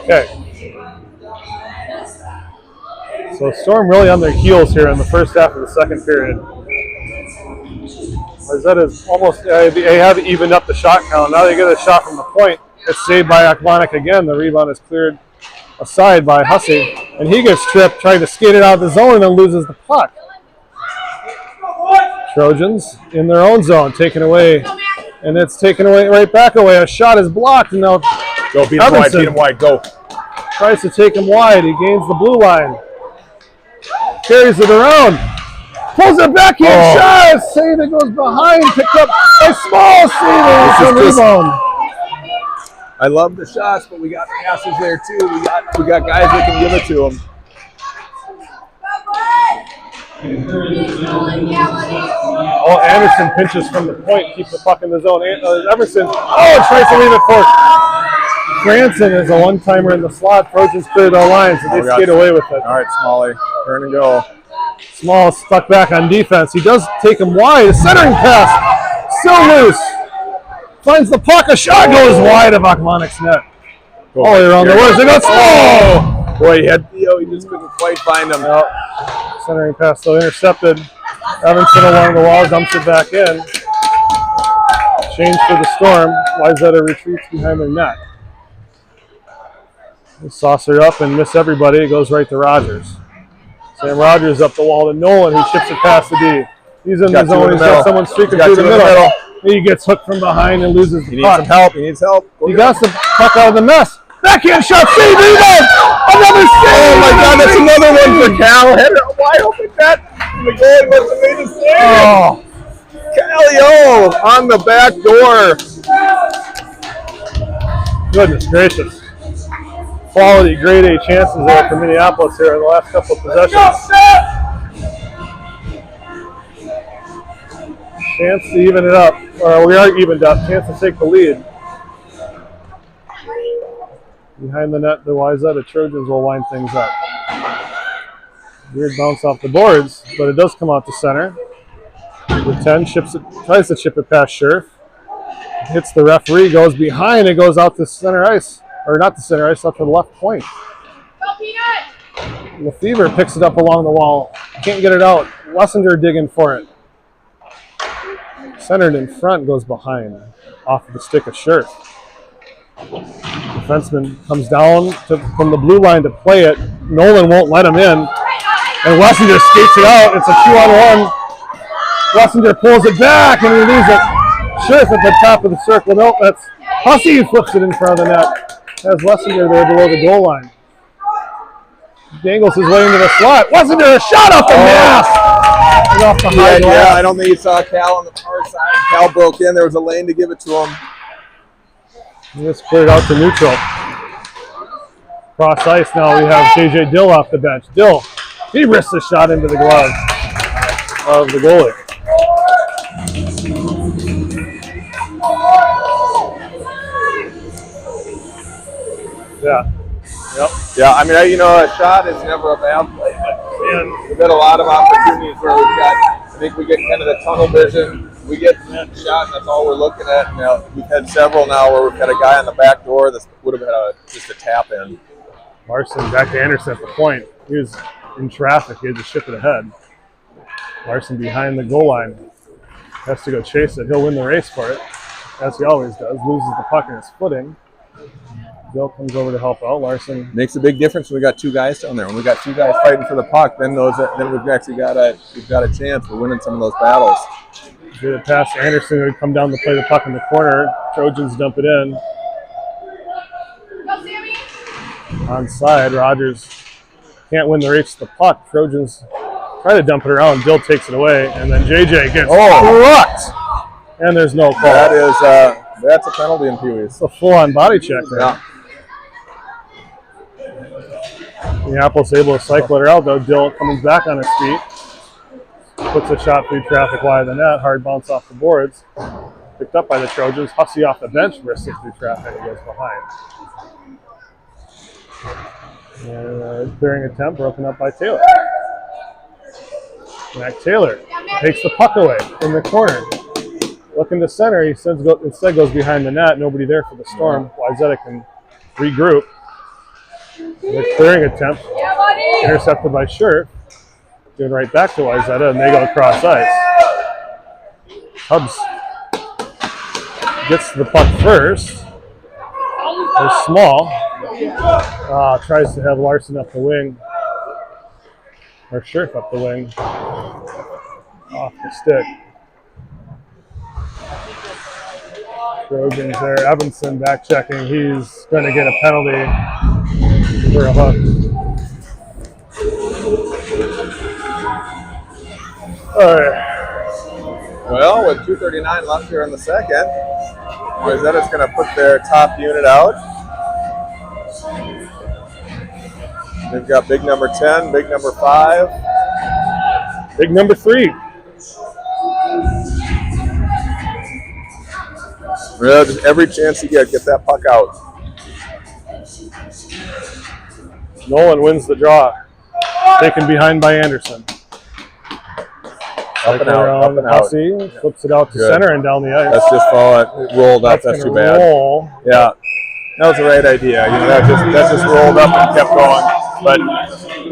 Okay. So Storm really on their heels here in the first half of the second period. Wayzata's almost, they have evened up the shot count. Now they get a shot from the point. It's saved by Akmonic again. The rebound is cleared aside by Hussey. And he gets tripped trying to skate it out of the zone and then loses the puck. Trojans in their own zone, taken away. And it's taken away, right back away. A shot is blocked. And now Go, beat him wide, beat him wide, go. Tries to take him wide. He gains the blue line. Carries it around. Pulls it back. Shot. Save that goes behind. Picked up a small save. Rebound. I love the shots, but we got passes there too. We got guys that can give it to them. Oh, Anderson pinches from the point, keeps the puck in the zone. Everson, tries to leave it for Franson is a one-timer in the slot. Trojans cleared our lines, and they skate away with it. All right, Smalley, turn and go. Small stuck back on defense. He does take him wide. A centering pass, still loose. Finds the puck. A shot goes wide of Akmonic's net. All around the words. They got Small. Boy, he had Theo. He just couldn't quite find him. Nope. Centering pass still intercepted. Evanson along the wall dumps it back in. Change for the Storm. Wayzata retreats behind their net. They saucer up and miss everybody. It goes right to Rogers. Sam Rogers up the wall to Nolan, who chips it past the D. He's in the zone. He's got someone streaking through the middle. He gets hooked from behind and loses the puck. He needs help. He got the puck out of the mess. Backhand shot, save, rebound! Another save! Oh my God, that's another one for Cal. Header, a wide open net. The goalie must have made a save. Oh. Calio on the back door. Goodness gracious. Quality grade A chances there for Minneapolis here in the last couple of possessions. Chance to even it up. Or we are evened up. Chance to take the lead. Behind the net, the Wayzata Trojans will wind things up. Weird bounce off the boards, but it does come out to center. The 10 tries to chip it past Scherf. Hits the referee, goes behind, and goes out to center ice. Or not the center ice, up to the left point. Lefevre picks it up along the wall. Can't get it out. Lessinger digging for it. Centered in front, goes behind. Off of the stick of Scherf. Defenseman comes down from the blue line to play it. Nolan won't let him in. And Lessinger skates it out. It's a 2-on-1. Lessinger pulls it back and he leaves it. Scherf at the top of the circle. Nope, that's Hussey flips it in front of the net. Has Lessinger there below the goal line. Dangles his way into the slot. Lessinger, a shot off the mask! Off the high Yeah, I don't think you saw Cal on the far side. Cal broke in. There was a lane to give it to him. He just cleared out to neutral. Cross ice now, we have JJ Dill off the bench. Dill, he risks a shot into the glove of the goalie. Yeah. Yep. Yeah, I mean, you know, a shot is never a bad play, but man, we've had a lot of opportunities where we've got, I think we get kind of the tunnel vision. We get that shot, and that's all we're looking at. Now, we've had several now where we've got a guy on the back door that would have had just a tap in. Larson back to Anderson at the point. He was in traffic. He had to ship it ahead. Larson behind the goal line. Has to go chase it. He'll win the race for it, as he always does. Loses the puck in his footing. Bill comes over to help out. Larson Makes a big difference when we got two guys down there. When we got two guys fighting for the puck, then we've actually got a chance. We're winning some of those battles. get it past Anderson, who would come down to play the puck in the corner. Trojans dump it in. Onside, Rogers can't win the race to the puck. Trojans try to dump it around. Dill takes it away, and then JJ gets rocked. And there's no call. That is that's a penalty in PeeWee. It's a full-on body check there. Yeah. Minneapolis able to cycle it out, though. Dill coming back on his feet. Puts a shot through traffic wide of the net. Hard bounce off the boards. Picked up by the Trojans. Hussey off the bench. Risks it through traffic and goes behind. And clearing attempt broken up by Taylor. Mac Taylor takes the puck away in the corner. Looking to center, he instead goes behind the net. Nobody there for the Storm. Wayzata can regroup. The clearing attempt intercepted by Shirt. Going right back to Wayzata, and they go across ice. Hubs gets to the puck first. They're small. Tries to have Larson up the wing. Or Shirt up the wing. Off the stick. Trojans there. Evanson back checking. He's going to get a penalty for a hook. All right. Well, with 2:39 left here in the second, Wayzata's going to put their top unit out. They've got big number 10, big number 5. Big number 3. Really, just every chance you get that puck out. Nolan wins the draw. Taken behind by Anderson. Up and out, up and out. Hussey flips it out to Good. center and down the ice. That's just fall. It rolled up. That's too bad. Roll. Yeah, that was the right idea. You know, that just rolled up and kept going. But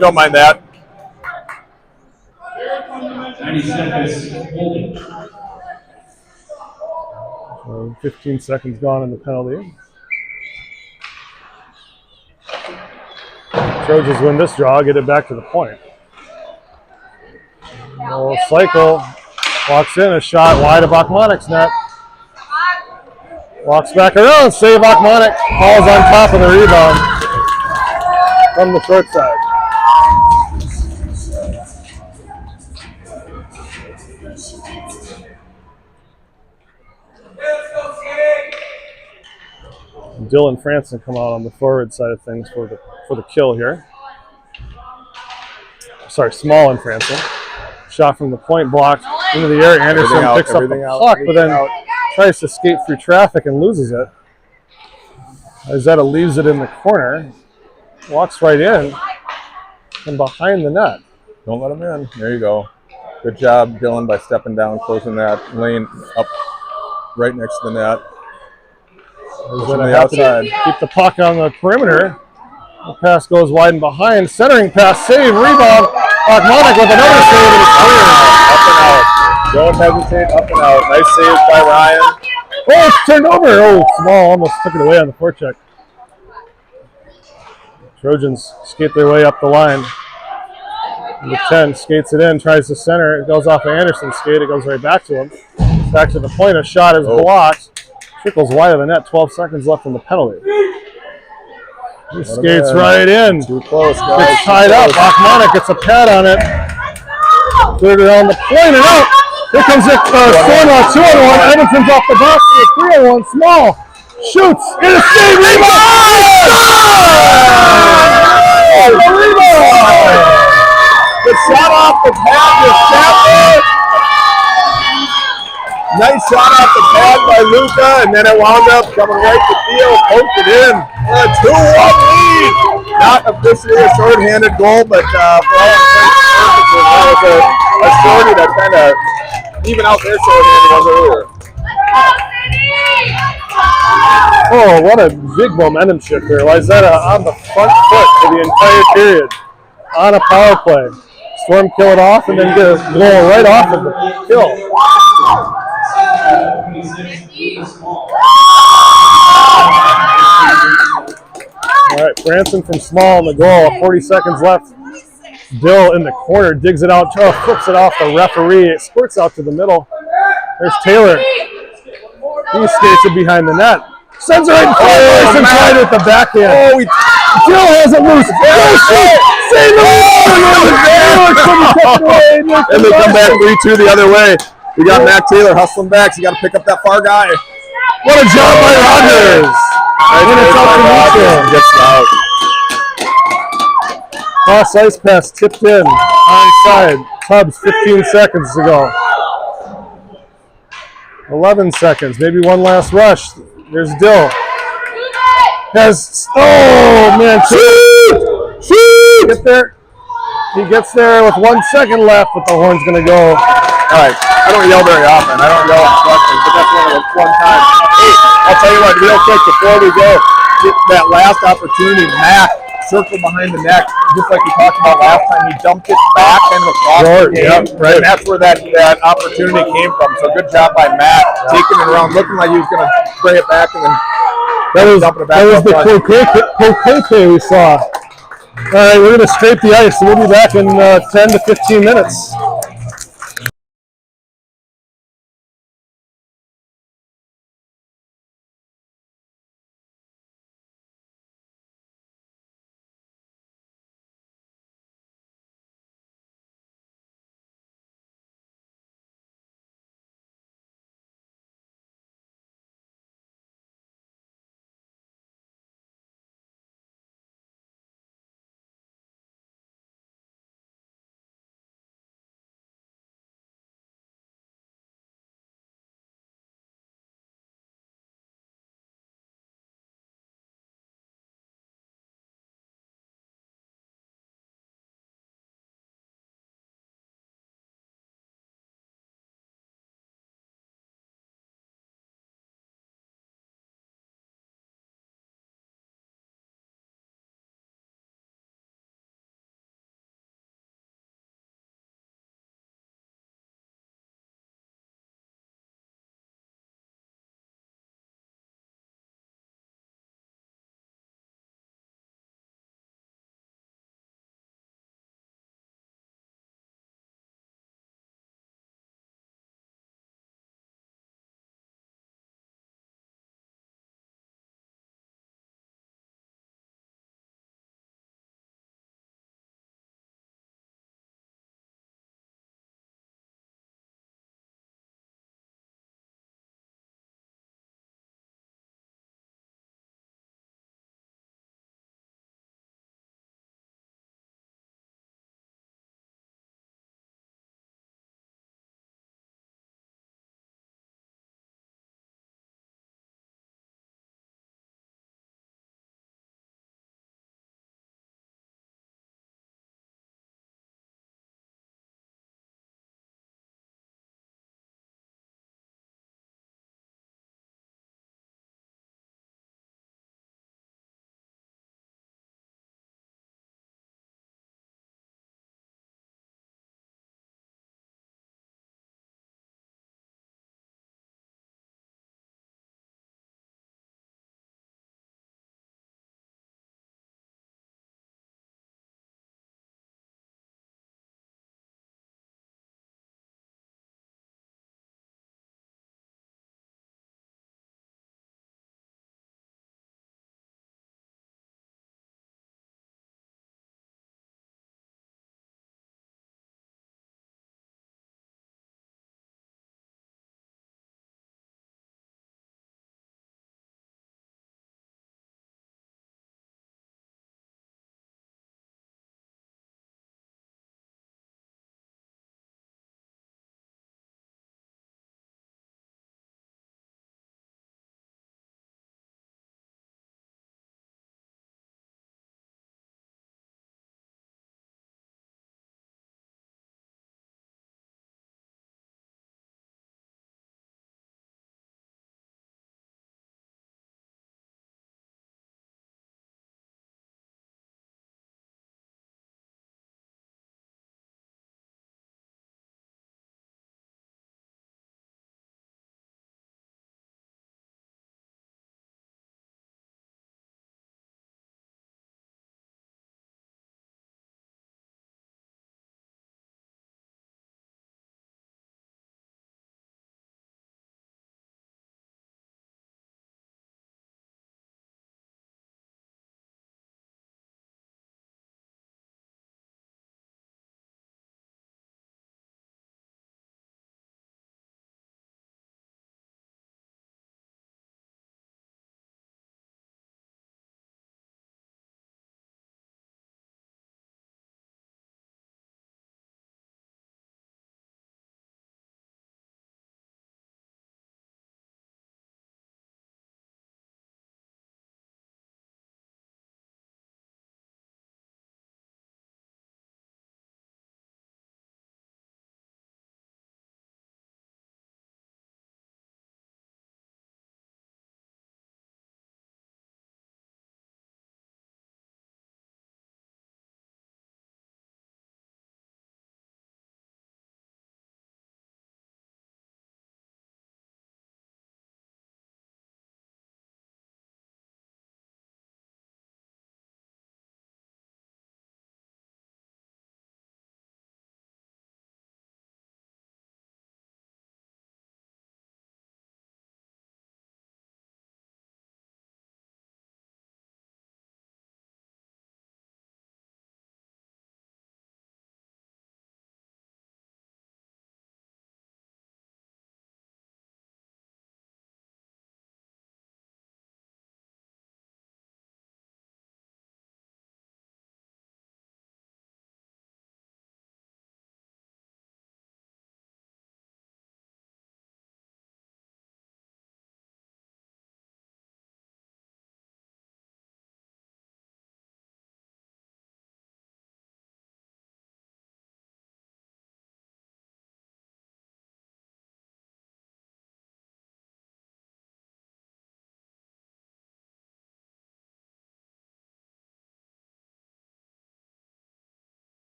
don't mind that. 90 seconds holding. 15 seconds gone in the penalty. Trojans win this draw, get it back to the point. Little cycle, walks in, a shot wide of Achmanik's net. Walks back around, save Achmanik, falls on top of the rebound from the short side. Dylan Franson come out on the forward side of things for the kill here. Sorry, Small and Franson. Shot from the point, blocked into the air. Anderson picks up the puck, but then tries to skate through traffic and loses it. Wayzata leaves it in the corner, walks right in, and behind the net. Don't let him in. There you go. Good job, Dylan, by stepping down, closing that lane up right next to the net. From the outside. Keep the puck on the perimeter. The pass goes wide and behind. Centering pass, save, rebound. Achmanik with another save, and it's clear. Up and out. Don't hesitate, up and out. Nice save by Ryan. Oh, it's turned over. Oh, Small almost took it away on the forecheck. Trojans skate their way up the line. The 10 skates it in, tries to center. It goes off of Anderson's skate. It goes right back to him. Back to the point. A shot is blocked. Trickles wide of the net. 12 seconds left on the penalty. He skates right in. Too close, guys. Gets tied up. Achmonic gets a pad on it. Cleared it on the point and out. Here comes it. Storm 2-on-1. Edmonton's off the box. 3-on-1. Small. Shoots. In a save. Rebound. The shot off the pad with Chapman. Nice shot off the pad by Luca, and then it wound up coming right to Theo, poked it in. A 2-1 lead. Not officially a short-handed goal, but for all intents and purposes, that was a shorty that kind of even out their short-handed was earlier. Oh, what a big momentum shift there. Wayzata on the front foot for the entire period on a power play. Storm kill it off and then get a goal right off of the kill. All right, Branson from Small in the goal. 40 seconds left. Dill in the corner digs it out. Flips it off the referee. It squirts out to the middle. There's Taylor. He skates it behind the net. Sends it right in front. Tied with the backhand. Oh, Dill has it loose. Save it! And they come back 3-2 the other way. We got Matt Taylor hustling back, so you got to pick up that far guy. What a job by Rogers! And it's out to Mitchell. Gets it out. Cross ice pass tipped in. Onside. Tubbs 15 seconds to go. 11 seconds. Maybe one last rush. There's Dill. Oh, man. Shoot! Get there. He gets there with 1 second left, but the horn's going to go. All right. I don't yell very often. I don't yell instructions, but that's one time. Hey, I'll tell you what, real quick before we go, that last opportunity, Matt circled behind the net, just like we talked about last time. He dumped it back and across the game, right? And that's where that opportunity came from. So good job by Matt, taking it around, looking like he was going to bring it back and then dumping it back. That was the Kokeke we saw. All right, we're going to scrape the ice, so we'll be back in 10 to 15 minutes.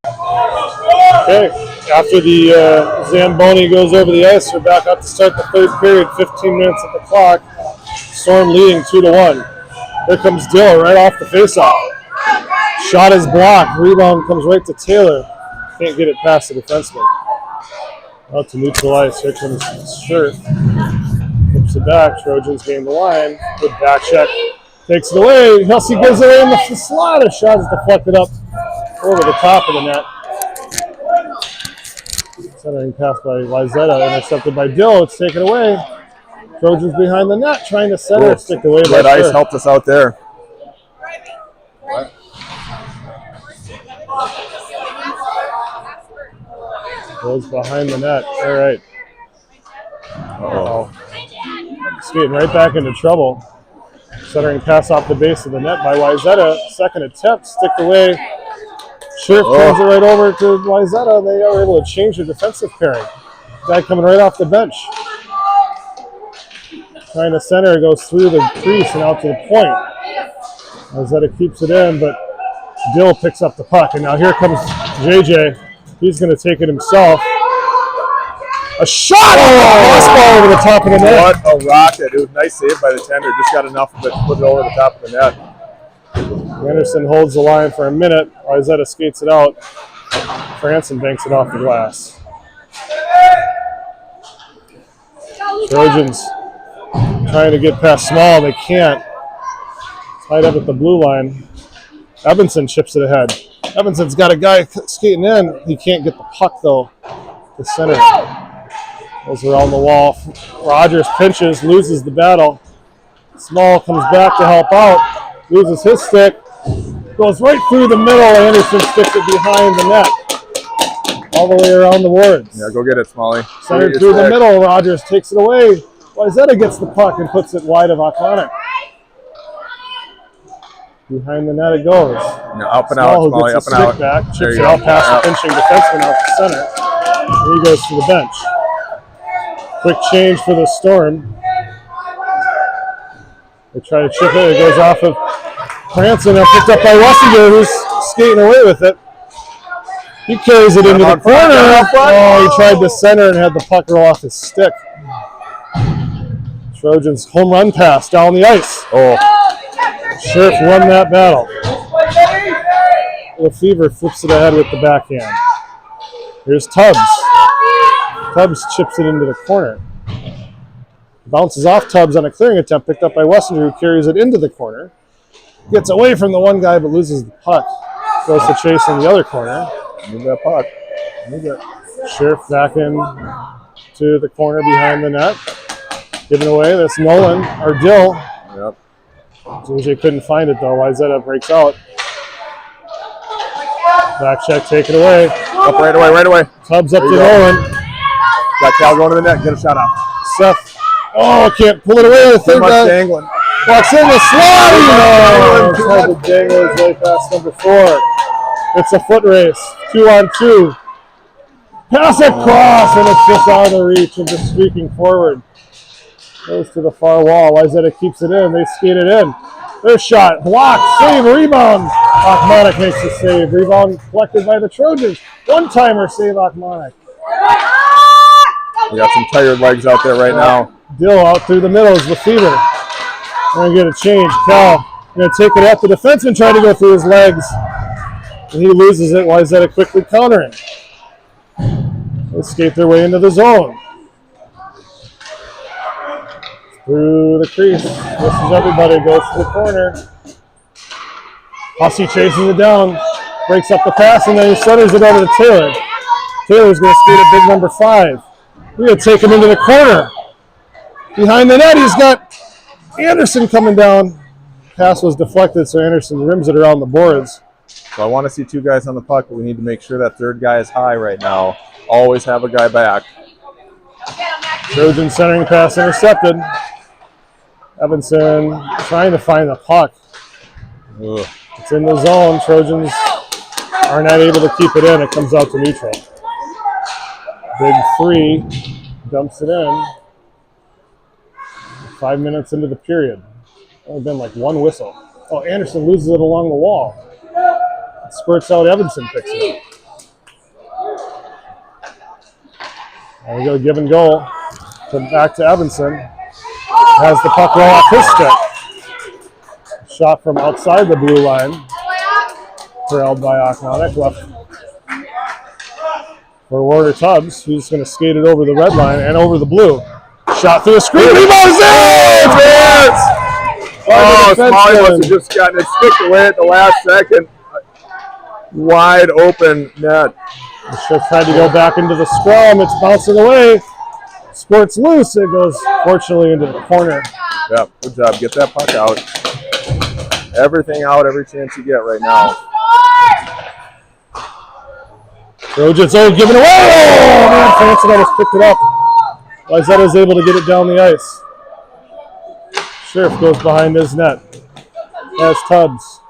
Okay, after the Zamboni goes over the ice, we're back up to start the third period, 15 minutes at the clock. Storm leading 2-1. Here comes Dill right off the faceoff. Shot is blocked. Rebound comes right to Taylor. Can't get it past the defenseman. Out to neutral ice. Here comes Scherf. Flips it back. Trojans gain the line. Good back check. Takes it away. Hussey gives it away in the slot. A shot is deflected up over the top of the net. Centering pass by Wayzata. Intercepted by Dill. It's taken away. Trojans behind the net. Trying to center. Stick away by Red ice Scherf. helped us out there. Goes behind the net. All right. Uh-oh. Skating right back into trouble. Centering pass off the base of the net by Wayzata. Second attempt, sticked away. Scherf turns it right over to Wayzata. They are able to change their defensive pairing. Guy coming right off the bench. Trying to center, goes through the crease and out to the point. Wayzata keeps it in, but Dill picks up the puck. And now here comes JJ. He's going to take it himself. A shot! Crossbar over the top of the net. What a rocket. It was a nice save by the tender. Just got enough of it to put it over the top of the net. Anderson holds the line for a minute. Wayzata skates it out. Franson banks it off the glass. Trojans trying to get past Small. They can't. Tied up at the blue line. Evanson chips it ahead. Evanson's got a guy skating in. He can't get the puck, though. The center goes around the wall. Rogers pinches, loses the battle. Small comes back to help out. Loses his stick. Goes right through the middle. Anderson sticks it behind the net. All the way around the boards. Yeah, go get it, Smalley. Centered through the middle. Rogers takes it away. Wayzata gets the puck and puts it wide of Akonic. Behind the net it goes. Yeah, up and out, Smalley, up and out. Back, chips There it you out go. past the pinching defenseman out to center. And he goes to the bench. Quick change for the Storm. They try to chip it. It goes off of Franson and picked up by Wessinger, who's skating away with it. He carries it into the corner. Oh, he tried to center and had the puck roll off his stick. Trojans home run pass down the ice. Oh. Scherf won that battle. Lefevre flips it ahead with the backhand. Here's Tubbs. Tubbs chips it into the corner. Bounces off Tubbs on a clearing attempt, picked up by Wessinger, who carries it into the corner. Gets away from the one guy, but loses the puck. Goes to chase in the other corner. Move that puck. Move it. Scherf back in to the corner behind the net. Giving away. That's Nolan, or Dill. Yep. JJ couldn't find it though. Wayzata breaks out. Back check taken away. Up right away, right away. Tubbs up to Nolan. Got Cal going to the net. Get a shot off. Seth. Oh, can't pull it away. The Too third much guy dangling. walks in the slot. Oh, tried to dangle his way past number 4. It's a foot race. 2-on-2. Pass across, and it's just out of the reach and just streaking forward. Goes to the far wall. Wayzata keeps it in. They skate it in. Their shot. Blocked. Save. Rebound. Akonic makes the save. Rebound collected by the Trojans. One-timer save Akonic. We got some tired legs out there right now. Dill out through the middle is Lefevre. Going to get a change. Cal going to take it at the defenseman, trying to go through his legs. And he loses it. Wayzata quickly countering. They skate their way into the zone. Through the crease. This is everybody. Goes to the corner. Hussey chases it down. Breaks up the pass, and then he centers it over to Taylor. Taylor's going to skate at big number 5. We're going to take him into the corner. Behind the net, he's got Anderson coming down. Pass was deflected, so Anderson rims it around the boards. So I want to see 2 guys on the puck, but we need to make sure that third guy is high right now. Always have a guy back. Trojan centering pass intercepted. Evanson trying to find the puck. Ugh. It's in the zone. Trojans are not able to keep it in. It comes out to neutral. Big 3 dumps it in. 5 minutes into the period. Only been like one whistle. Oh, Anderson loses it along the wall. It spurts out. Evanson picks it up. There we go, give and go. Back to Evanson. Has the puck roll off his stick. Shot from outside the blue line. Corralled by Akmonic. Left for Warder Tubbs, who's going to skate it over the red line and over the blue. Shot through the screen. Rebound's in! Oh, Smalley must have just gotten it sticked away at the last second. Wide open net. The Shift tried to go back into the scrum. It's bouncing away. Squirts loose. It goes, fortunately, into the corner. Yep, good job. Get that puck out. Everything out, every chance you get right now. Trojans, giving away. Oh, man, Franson almost picked it up. Wayzata's able to get it down the ice. Sheriff goes behind his net. Has Tubbs.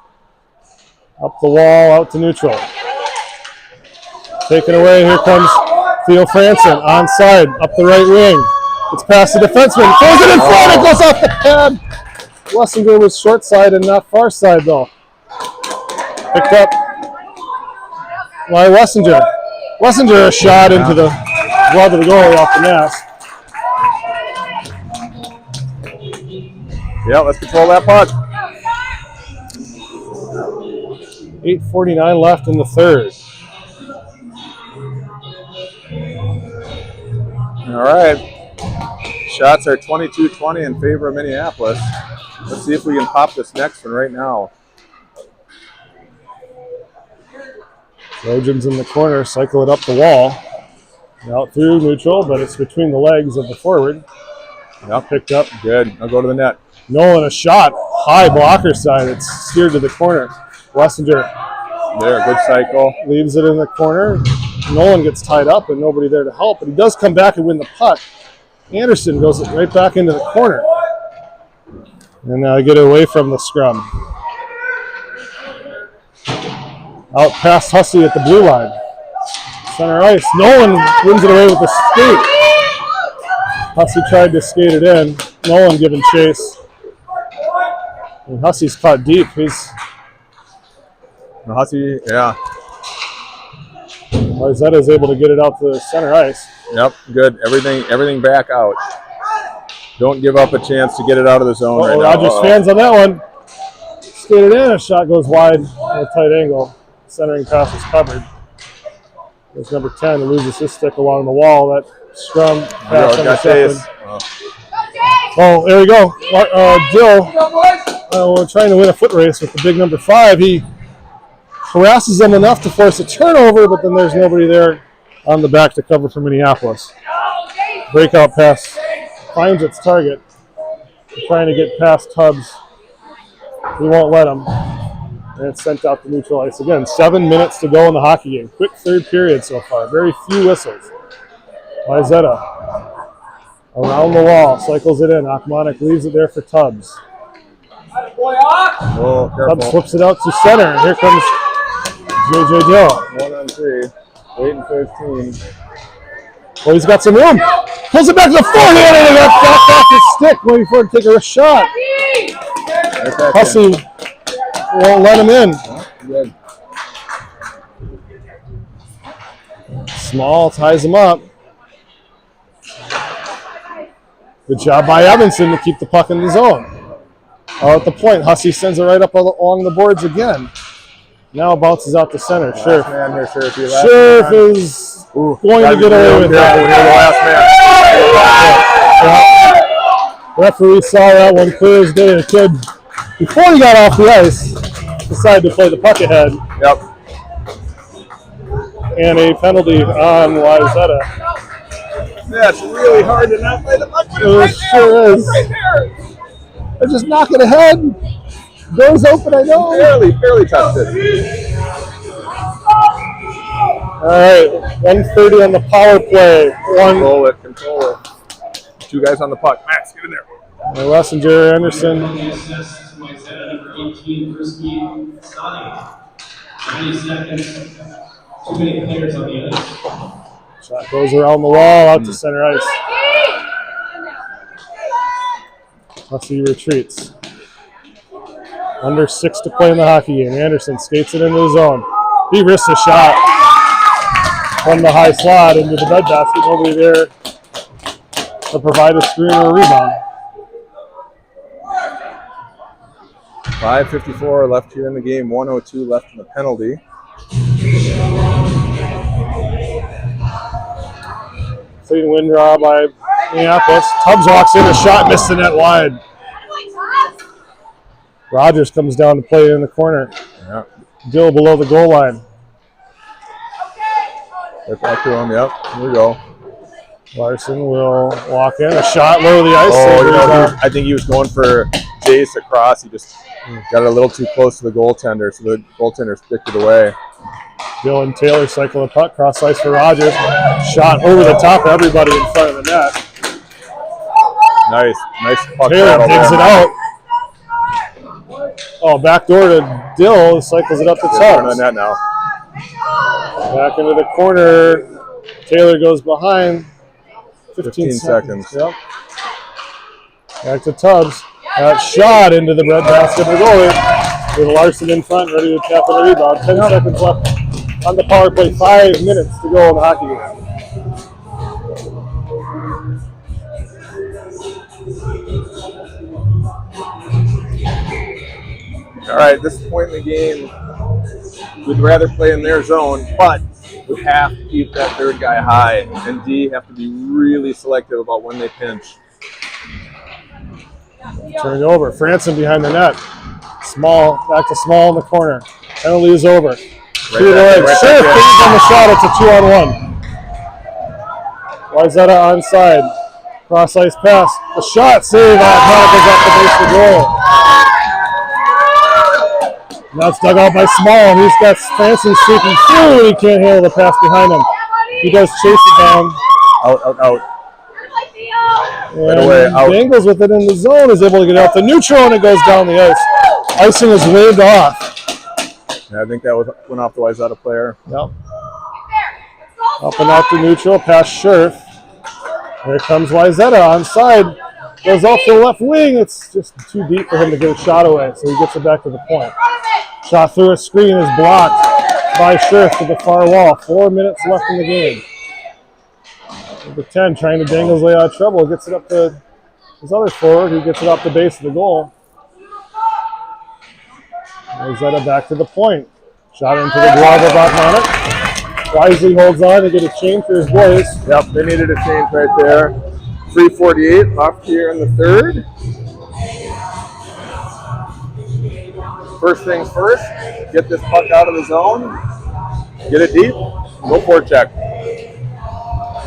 Up the wall, out to neutral. Taken away, here comes Theo Franson, onside, up the right wing. It's past the defenseman, throws it in front, it goes off the pad. Wessinger was short side and not far side though. Picked up by Wessinger. Wessinger a shot into the glove of the goalie off the mask. Yeah, let's control that puck. 8:49 left in the third. All right. Shots are 22-20 in favor of Minneapolis. Let's see if we can pop this next one right now. Trojans in the corner, cycle it up the wall. Out through neutral, but it's between the legs of the forward. Yep. Picked up. Good. I'll go to the net. Nolan a shot. High blocker side. It's steered to the corner. Wessinger There, good cycle. leaves it in the corner. Nolan gets tied up and nobody there to help, but he does come back and win the puck. Anderson goes right back into the corner. And get away from the scrum. Out past Hussey at the blue line. Center ice. Nolan wins it away with a skate. Hussey tried to skate it in. Nolan giving chase. And Hussey's caught deep. Hussey, yeah. Wayzata is able to get it out to the center ice. Yep, good. Everything back out. Don't give up a chance to get it out of the zone right now. Rogers fans on that one. Skated in. A shot goes wide at a tight angle. Centering pass is covered. There's number 10 who loses his stick along the wall. That scrum pass on the second. Oh, there we go. Dill, we're trying to win a foot race with the big number 5. He harasses them enough to force a turnover, but then there's nobody there on the back to cover for Minneapolis. Breakout pass finds its target. Trying to get past Tubbs. He won't let him. And it's sent out to neutral ice again. 7 minutes to go in the hockey game. Quick third period so far. Very few whistles. Wayzata around the wall, cycles it in. Akmonic leaves it there for Tubbs. Oh, Tubbs careful. flips it out to center. Here comes JJ Dill. 1-on-3. Waiting for his team. Oh, he's got some room. Pulls it back to the forehand and it got knocked off his stick waiting for him to take a shot. Hussey won't let him in. Good. Small ties him up. Good job by Evanson to keep the puck in the zone. At the point, Hussey sends it right up along the boards again. Now bounces out to center. Sheriff. Man here, Sheriff. Sheriff is going to get away with that. Referee saw that one clear as day. The kid, before he got off the ice, decided to play the puck ahead. Yep. And a penalty on Wayzata. That's really hard to not play the puck. It sure is. I just knock it ahead. Doors open, I know. Barely touched it. All right, 1:30 on the power play. Control it. Two guys on the puck. Max, get in there. Wessinger, Anderson. On the assist, Wayzata, number 18, Frisky, Sonny. 90 seconds. Too many players on the ice. Shot goes around the wall, out to center ice. Hussey retreats. Under 6 to play in the hockey game. Anderson skates it into the zone. He risks a shot. from the high slot into the breadbasket. Nobody there to provide a screen or a rebound. 5:54 left here in the game. 1:02 left in the penalty. Clean wind draw by Minneapolis. Tubbs walks in, a shot missed the net wide. Rogers comes down to play in the corner. Yeah. Dill below the goal line. Right back to him. Yep. Here we go. Larson will walk in, a shot low the ice. Oh, you know, I think he was going for Jace across. He just got a little too close to the goaltender, so the goaltender sticked it away. Dill and Taylor cycle the puck, cross ice for Rogers. Shot over the top of everybody in front of the net. Nice puck Taylor battle digs there. it out. Oh, backdoor to Dill, cycles it up to On Tubbs. the net now. Back into the corner. Taylor goes behind. 15 seconds. Yep. Back to Tubbs. That shot into the breadbasket of the goalie. With Larson in front, ready to tap on the rebound. 10 seconds left on the power play. 5 minutes to go in the hockey game. All right, this point in the game, we'd rather play in their zone, but we have to keep that third guy high, and D have to be really selective about when they pinch. Turn it over. Franson behind the net. Small, back to Small in the corner. Penalty is over. Two to the legs. Sure, Kings on the shot. It's a 2-on-1. Wayzata onside. Cross ice pass. The shot save. That goes up the base of the goal. Now it's dug out by Small. He's got Franson streaking through. He can't handle the pass behind him. He does chase it down. Out. And Right away, out. Dangles with it in the zone, is able to get out the neutral, and it goes down the ice. Icing is waved off. Yeah, I think that went off the Wayzata player. Yep. Up and out to neutral, past Scherf. Here comes Wayzata onside. Goes off the left wing. It's just too deep for him to get a shot away, so he gets it back to the point. Shot through a screen is blocked by Scherf to the far wall. 4 minutes left in the game. Number 10 trying to dangle his way out of trouble. Gets it up to his other forward, who gets it off the base of the goal. Wayzata back to the point. Shot into the glove of Otmonic. Wisely holds on to get a change for his boys. Yep, they needed a change right there. 3:48 left here in the third. First things first, get this puck out of the zone, get it deep, go forecheck.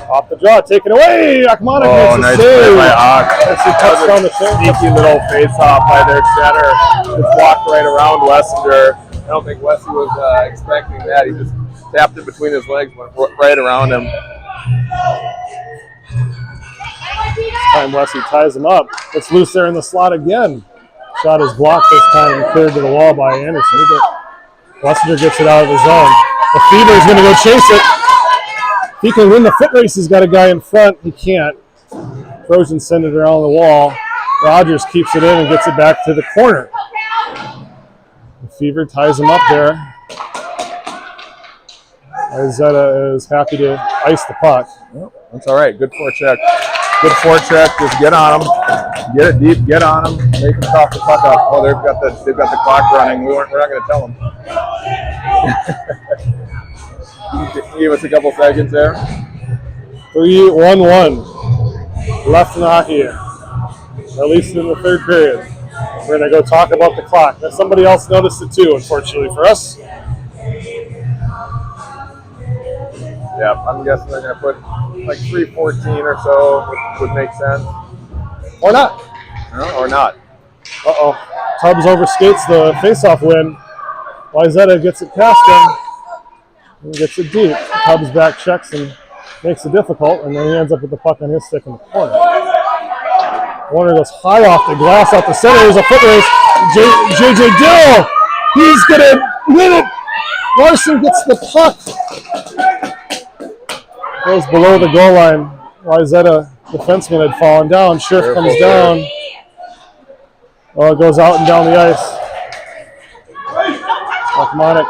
Off the draw, taken away. Akmonic Oh, makes nice a save. play by Ock. As he cuts down the shank. Sneaky little face-off by their center. Just walked right around Wessinger. I don't think Wessie was expecting that. He just tapped it between his legs, went right around him. This time Wesley ties him up. It's loose there in the slot again. Shot is blocked this time and cleared to the wall by Anderson. Wessinger gets it out of the zone. The Fever is going to go chase it. He can win the foot race. He's got a guy in front. He can't. Trojans send it around the wall. Rogers keeps it in and gets it back to the corner. The Fever ties him up there. Wayzata is happy to ice the puck. That's all right. Good forecheck. Good forecheck. Just get on him. Get it deep. Get on him. Make him cough the puck up. Oh, they've got the clock running. We're not going to tell them. Give us a couple seconds there. 3-1-1 left in the hockey game. At least in the third period. We're going to go talk about the clock. Now, somebody else noticed it too, unfortunately for us. Yeah, I'm guessing they're going to put like 3:14 or so would make sense. Or not. No, or not. Uh-oh. Tubbs overskates the face-off win. Wayzata gets it past him and gets it deep. Tubbs back checks and makes it difficult, and then he ends up with the puck on his stick in the corner. Warner goes high off the glass, out the center. There's a foot race. J.J. Dill. He's going to win it. Larson gets the puck. Goes below the goal line. Wayzata defenseman had fallen down. Scherf comes down. Oh, it goes out and down the ice. Akmonic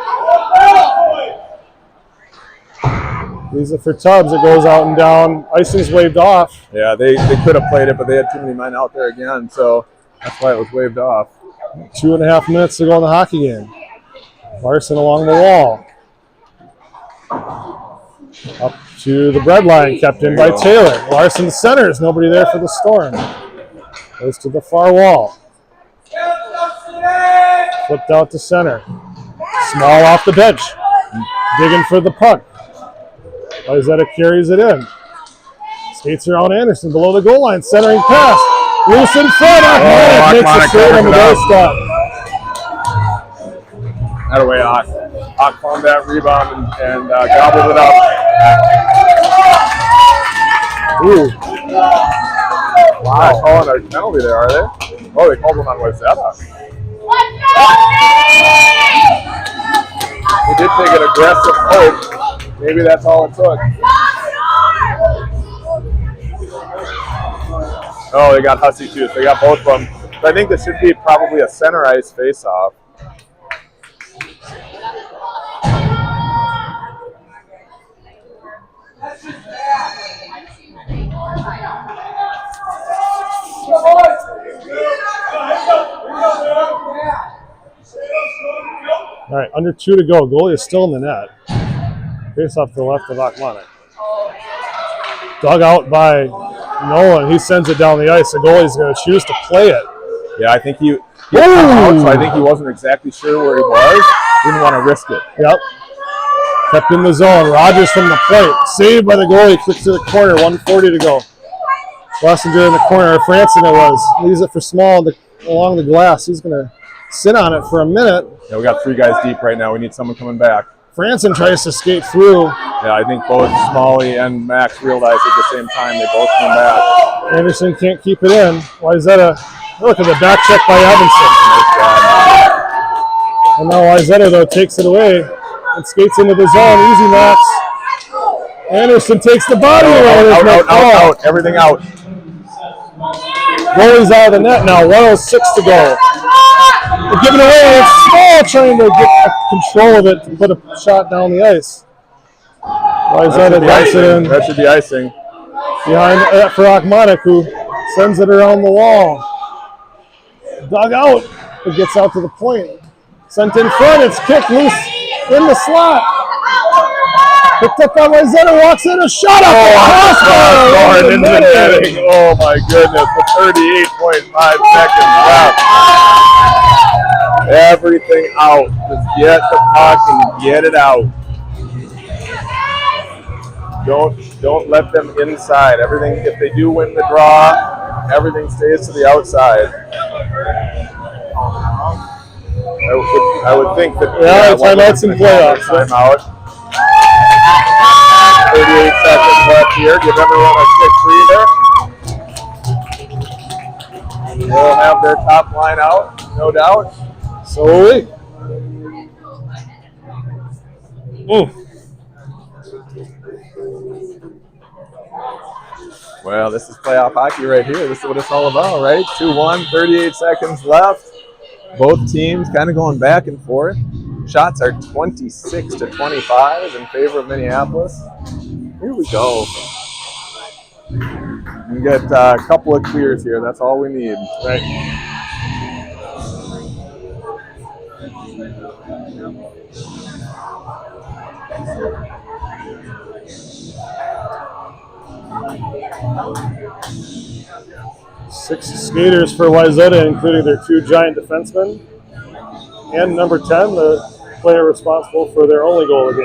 Use it for Tubbs. It goes out and down. Icing's waved off. Yeah, they could have played it, but they had too many men out there again, so that's why it was waved off. 2.5 minutes to go in the hockey game. Larson along the wall. Up to the bread line, kept in by Taylor. Larson centers. Nobody there for the Storm. Goes to the far wall. Flipped out to center. Small off the bench. Digging for the puck. Wayzata carries it in. Skates around Anderson below the goal line. Centering pass. Loose in front. Makes a save on the doorstep. That away, Ock. Ock found that rebound and gobbled it up. Ooh. Wow. Calling a penalty there, are they? Oh, they called one on Wayzata. He did take an aggressive poke. Maybe that's all it took. Oh, they got Hussey too. So they got both of them. So I think this should be probably a center ice face-off. All right, under 2 to go. Goalie is still in the net. Face off to the left of Akmanek. Dug out by Nolan. He sends it down the ice. The goalie's going to choose to play it. Yeah, I think he come out, so I think he wasn't exactly sure where he was. Didn't want to risk it. Yep. Kept in the zone. Rogers from the plate. Saved by the goalie. Kicks to the corner. 1:40 to go. Schlesinger in the corner. Franson it was. Leaves it for Small along the glass. He's going to sit on it for a minute. Yeah, we got 3 guys deep right now. We need someone coming back. Franson tries to skate through. Yeah, I think both Smalley and Max realized at the same time. They both came back. Anderson can't keep it in. Wayzata, look at the back check by Evanson. And now Wayzata, though, takes it away and skates into the zone. Easy, Max. Anderson takes the body away. Out. Everything out. Goalie's out of the net now. 1:06 to go. They're giving away. It's Small trying to get control of it to put a shot down the ice. Wayzata dumps it in. That should be icing. Behind for Akmanek, who sends it around the wall. Dug out. It gets out to the point. Sent in front. It's kicked loose in the slot. Picked up by Wayzata. Walks in a shot up the crossbar. Into the netting. Oh my goodness. With 38.5 seconds left. Everything out. Just get the puck and get it out. Don't let them inside. Everything, if they do win the draw, everything stays to the outside. I would think that timeouts in playoffs. Timeout. 38 seconds left here. Give everyone a quick breather. They'll have their top line out, no doubt. So will we. Well, this is playoff hockey right here. This is what it's all about, right? 2-1, 38 seconds left. Both teams kind of going back and forth. Shots are 26-25 in favor of Minneapolis. Here we go. We get a couple of clears here. That's all we need. Right. Six skaters for Wayzata, including their 2 giant defensemen, and number 10, the player responsible for their only goal of the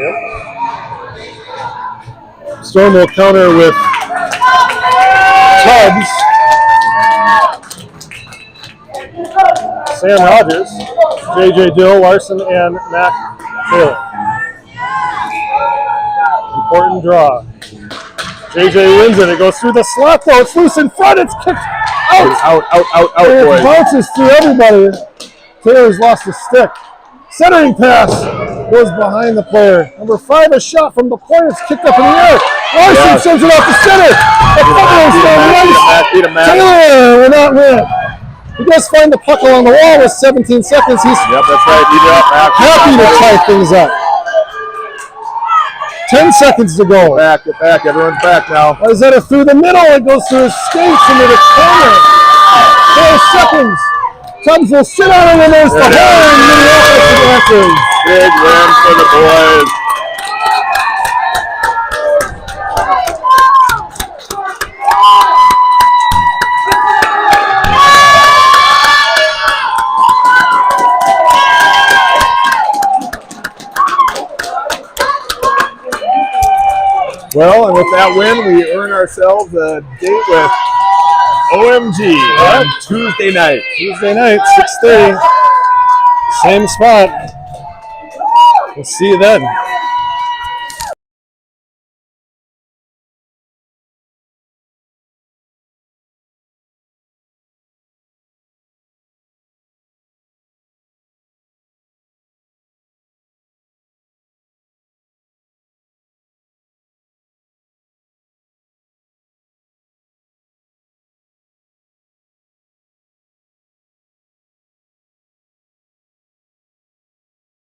game. Storm will counter with Tubbs, Sam Rogers, J.J. Dill, Larson, and Mac Taylor. Important draw. JJ wins it. It goes through the slot, though. It's loose in front. It's kicked out. Out, And boys. it bounces through everybody. Taylor's lost a stick. Centering pass goes behind the player. Number 5, a shot from the point. It's kicked up in the air. Larson sends it off the center. The puck is Beat him, Matt. Taylor will not win. He does find the puck along the wall with 17 seconds. He's Yep, that's right. Beat it up, Matt. happy to tie things up. 10 seconds to go. Get back. Everyone's back now. Wayzata through the middle. It goes through his skates into the corner. 4 seconds. Tubbs will sit on it, and there's the hole in Minneapolis advances. Big win for the boys. Well, and with that win, we earn ourselves a date with OMG on Tuesday night. Tuesday night, 6:30. Same spot. We'll see you then.